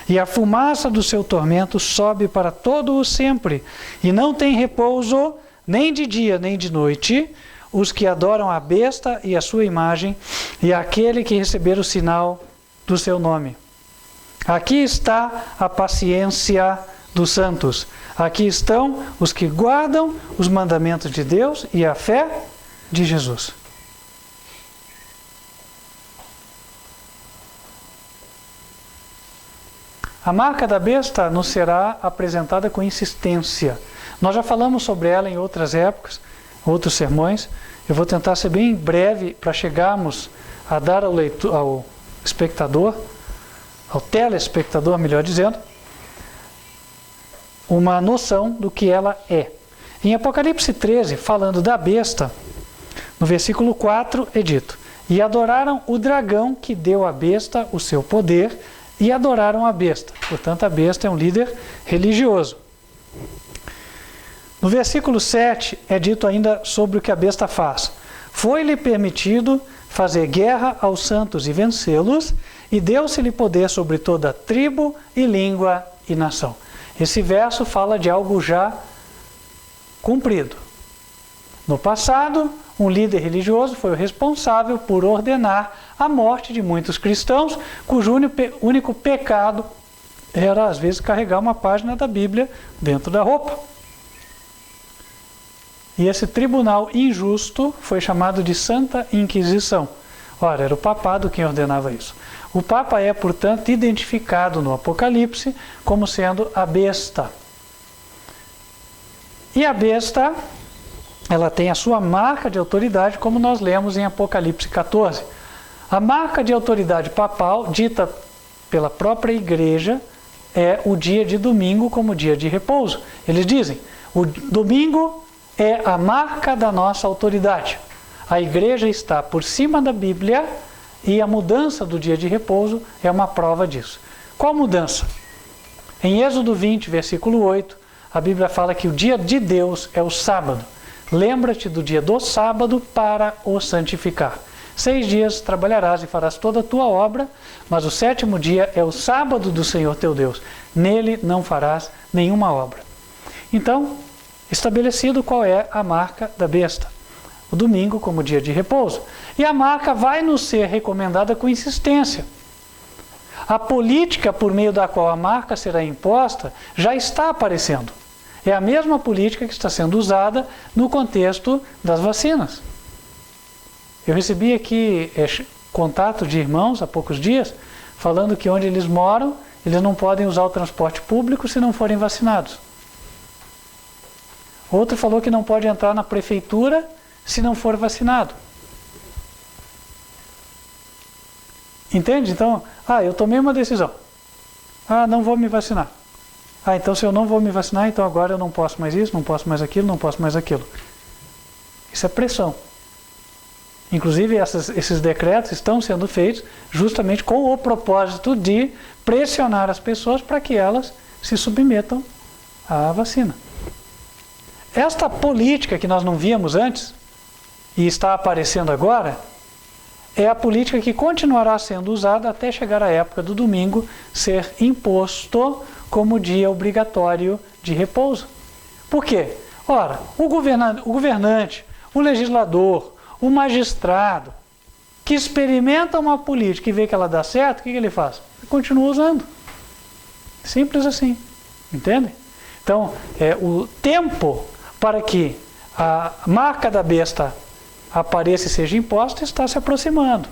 E a fumaça do seu tormento sobe para todo o sempre, e não tem repouso, nem de dia nem de noite, os que adoram a besta e a sua imagem, e aquele que receber o sinal do seu nome. Aqui está a paciência dos santos. Aqui estão os que guardam os mandamentos de Deus e a fé de Jesus. A marca da besta nos será apresentada com insistência. Nós já falamos sobre ela em outras épocas, outros sermões. Eu vou tentar ser bem breve para chegarmos a dar ao espectador, ao telespectador, melhor dizendo, uma noção do que ela é. Em Apocalipse 13, falando da besta, no versículo 4 é dito: e adoraram o dragão que deu à besta o seu poder, e adoraram a besta. Portanto, a besta é um líder religioso. No versículo 7 é dito ainda sobre o que a besta faz. Foi-lhe permitido fazer guerra aos santos e vencê-los, e deu-se-lhe poder sobre toda tribo e língua e nação. Esse verso fala de algo já cumprido. No passado, um líder religioso foi o responsável por ordenar a morte de muitos cristãos, cujo único pecado era, às vezes, carregar uma página da Bíblia dentro da roupa. E esse tribunal injusto foi chamado de Santa Inquisição. Ora, era o papado quem ordenava isso. O Papa é, portanto, identificado no Apocalipse como sendo a besta. E a besta, ela tem a sua marca de autoridade, como nós lemos em Apocalipse 14. A marca de autoridade papal, dita pela própria igreja, é o dia de domingo como dia de repouso. Eles dizem, o domingo é a marca da nossa autoridade. A igreja está por cima da Bíblia e a mudança do dia de repouso é uma prova disso. Qual mudança? Em Êxodo 20, versículo 8, a Bíblia fala que o dia de Deus é o sábado. Lembra-te do dia do sábado para o santificar. 6 dias trabalharás e farás toda a tua obra, mas o 7º dia é o sábado do Senhor teu Deus. Nele não farás nenhuma obra. Então, estabelecido qual é a marca da besta. O domingo como dia de repouso. E a marca vai nos ser recomendada com insistência. A política por meio da qual a marca será imposta já está aparecendo. É a mesma política que está sendo usada no contexto das vacinas. Eu recebi aqui contato de irmãos há poucos dias, falando que onde eles moram, eles não podem usar o transporte público se não forem vacinados. Outro falou que não pode entrar na prefeitura se não for vacinado. Entende? Então, eu tomei uma decisão. Não vou me vacinar. Então se eu não vou me vacinar, então agora eu não posso mais isso, não posso mais aquilo, não posso mais aquilo. Isso é pressão. Inclusive, esses decretos estão sendo feitos justamente com o propósito de pressionar as pessoas para que elas se submetam à vacina. Esta política que nós não víamos antes, e está aparecendo agora, é a política que continuará sendo usada até chegar a época do domingo ser imposto como dia obrigatório de repouso. Por quê? Ora, o governante, o legislador, o magistrado, que experimenta uma política e vê que ela dá certo, o que ele faz? Ele continua usando. Simples assim. Entende? Então, o tempo para que a marca da besta apareça e seja imposta está se aproximando.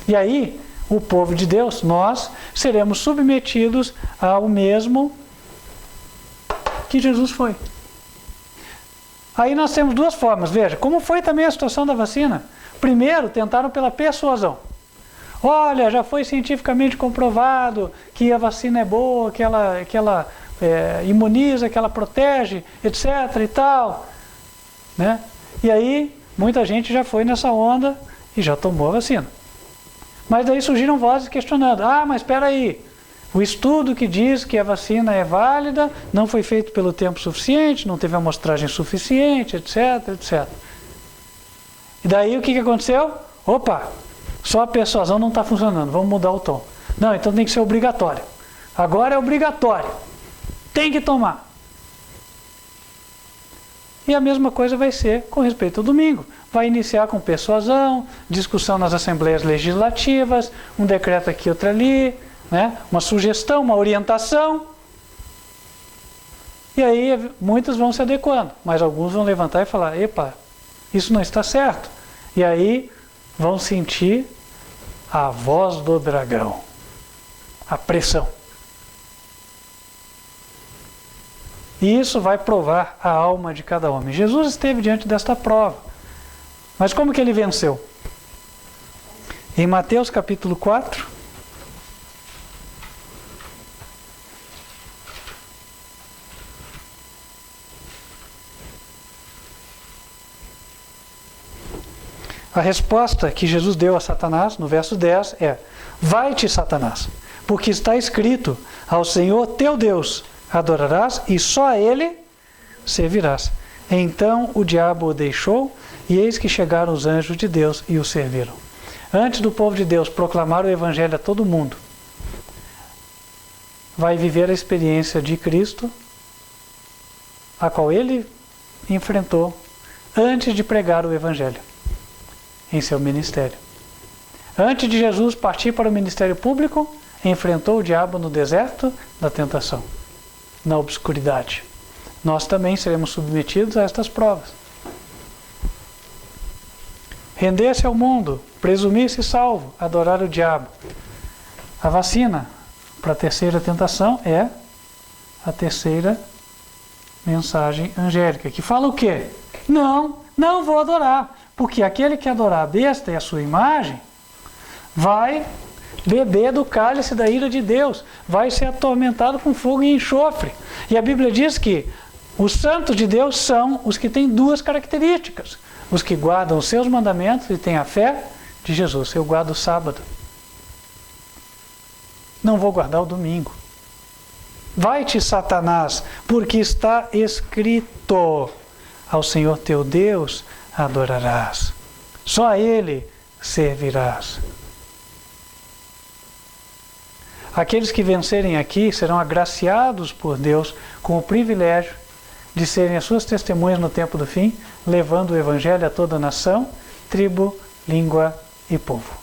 E aí, o povo de Deus, nós, seremos submetidos ao mesmo que Jesus foi. Aí nós temos duas formas. Veja, como foi também a situação da vacina. Primeiro, tentaram pela persuasão. Olha, já foi cientificamente comprovado que a vacina é boa, que ela imuniza, que ela protege, etc. e tal. Né? E aí, muita gente já foi nessa onda e já tomou a vacina. Mas daí surgiram vozes questionando. Mas espera aí. O estudo que diz que a vacina é válida não foi feito pelo tempo suficiente, não teve amostragem suficiente, etc, etc. E daí o que aconteceu? Opa, só a persuasão não está funcionando, vamos mudar o tom. Não, então tem que ser obrigatório. Agora é obrigatório. Tem que tomar. E a mesma coisa vai ser com respeito ao domingo. Vai iniciar com persuasão, discussão nas assembleias legislativas, um decreto aqui, outro ali, né? Uma sugestão, uma orientação. E aí muitos vão se adequando, mas alguns vão levantar e falar, epa, isso não está certo. E aí vão sentir a voz do dragão, a pressão. E isso vai provar a alma de cada homem. Jesus esteve diante desta prova. Mas como que ele venceu? Em Mateus capítulo 4, a resposta que Jesus deu a Satanás, no verso 10, é: vai-te, Satanás, porque está escrito, ao Senhor teu Deus adorarás e só a Ele servirás. Então o diabo o deixou, e eis que chegaram os anjos de Deus e o serviram. Antes do povo de Deus proclamar o Evangelho a todo mundo, vai viver a experiência de Cristo, a qual ele enfrentou antes de pregar o Evangelho em seu ministério. Antes de Jesus partir para o ministério público, enfrentou o diabo no deserto da tentação, na obscuridade. Nós também seremos submetidos a estas provas. Render-se ao mundo, presumir-se salvo, adorar o diabo. A vacina para a terceira tentação é a terceira mensagem angélica, que fala o quê? Não vou adorar, porque aquele que adorar a besta e a sua imagem vai beber do cálice da ira de Deus, vai ser atormentado com fogo e enxofre. E a Bíblia diz que os santos de Deus são os que têm duas características: os que guardam os seus mandamentos e têm a fé de Jesus. Eu guardo o sábado, não vou guardar o domingo. Vai-te, Satanás, porque está escrito, ao Senhor teu Deus adorarás, só a Ele servirás. Aqueles que vencerem aqui serão agraciados por Deus com o privilégio de serem as suas testemunhas no tempo do fim, levando o Evangelho a toda nação, tribo, língua e povo.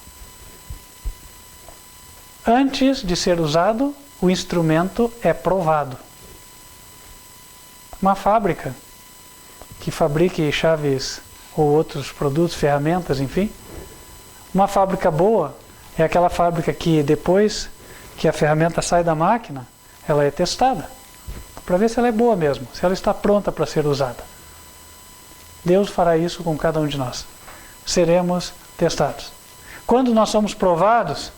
Antes de ser usado, o instrumento é provado. Uma fábrica que fabrique chaves ou outros produtos, ferramentas, enfim, uma fábrica boa é aquela fábrica que depois que a ferramenta sai da máquina, ela é testada, para ver se ela é boa mesmo, se ela está pronta para ser usada. Deus fará isso com cada um de nós. Seremos testados. Quando nós somos provados,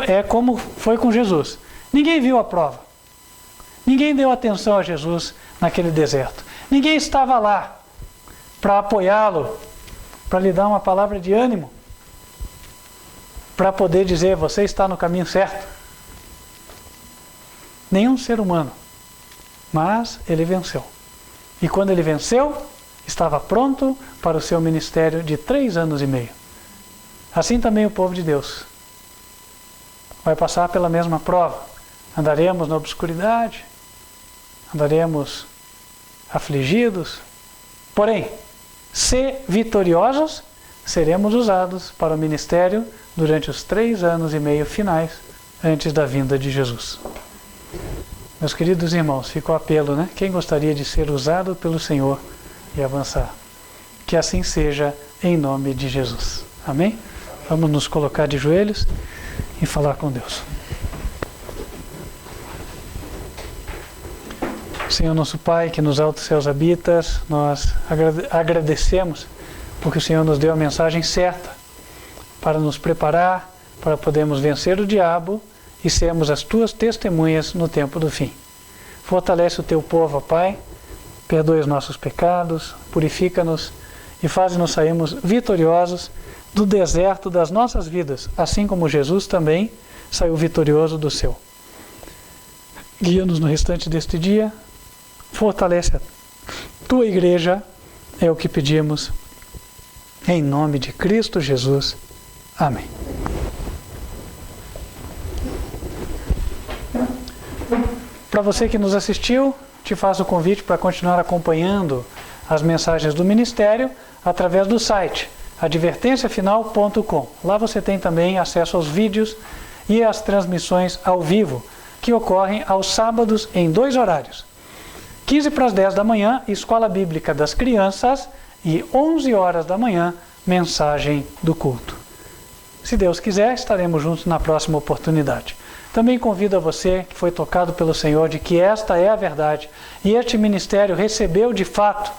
é como foi com Jesus. Ninguém viu a prova. Ninguém deu atenção a Jesus naquele deserto. Ninguém estava lá para apoiá-lo, para lhe dar uma palavra de ânimo, para poder dizer, você está no caminho certo. Nenhum ser humano. Mas ele venceu. E quando ele venceu, estava pronto para o seu ministério de 3 anos e meio. Assim também o povo de Deus vai passar pela mesma prova. Andaremos na obscuridade, andaremos afligidos, porém, se vitoriosos, seremos usados para o ministério durante os 3 anos e meio finais antes da vinda de Jesus. Meus queridos irmãos, fica o apelo, né? Quem gostaria de ser usado pelo Senhor e avançar? Que assim seja, em nome de Jesus. Amém? Vamos nos colocar de joelhos e falar com Deus. Senhor nosso Pai, que nos altos céus habitas, nós agradecemos porque o Senhor nos deu a mensagem certa para nos preparar, para podermos vencer o diabo e sermos as Tuas testemunhas no tempo do fim. Fortalece o Teu povo, ó Pai, perdoe os nossos pecados, purifica-nos e faz-nos sairmos vitoriosos do deserto das nossas vidas, assim como Jesus também saiu vitorioso do seu. Guia-nos no restante deste dia, fortalece a Tua igreja, é o que pedimos, em nome de Cristo Jesus. Amém. Para você que nos assistiu, te faço o convite para continuar acompanhando as mensagens do Ministério através do site advertenciafinal.com. Lá você tem também acesso aos vídeos e às transmissões ao vivo, que ocorrem aos sábados em 2 horários. 15 para as 10 da manhã, Escola Bíblica das Crianças, e 11 horas da manhã, mensagem do culto. Se Deus quiser, estaremos juntos na próxima oportunidade. Também convido a você que foi tocado pelo Senhor de que esta é a verdade e este ministério recebeu de fato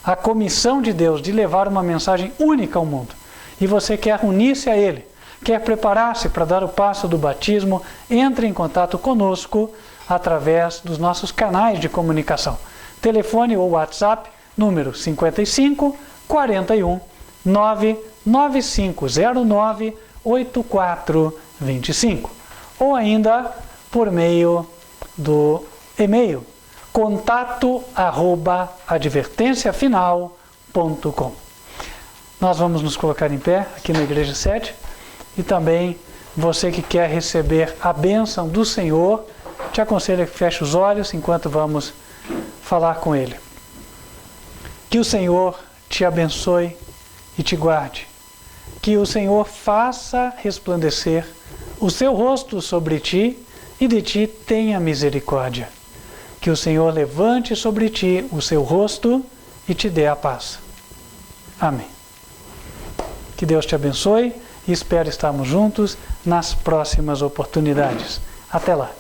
a comissão de Deus de levar uma mensagem única ao mundo. E você quer unir-se a Ele, quer preparar-se para dar o passo do batismo, entre em contato conosco através dos nossos canais de comunicação. Telefone ou WhatsApp, número 55 41 99509 8425. Ou ainda por meio do e-mail contato@advertenciafinal.com. Nós vamos nos colocar em pé aqui na Igreja Sede e também você que quer receber a bênção do Senhor, te aconselho que feche os olhos enquanto vamos falar com Ele. Que o Senhor te abençoe e te guarde. Que o Senhor faça resplandecer o seu rosto sobre ti e de ti tenha misericórdia. Que o Senhor levante sobre ti o seu rosto e te dê a paz. Amém. Que Deus te abençoe e espero estarmos juntos nas próximas oportunidades. Até lá.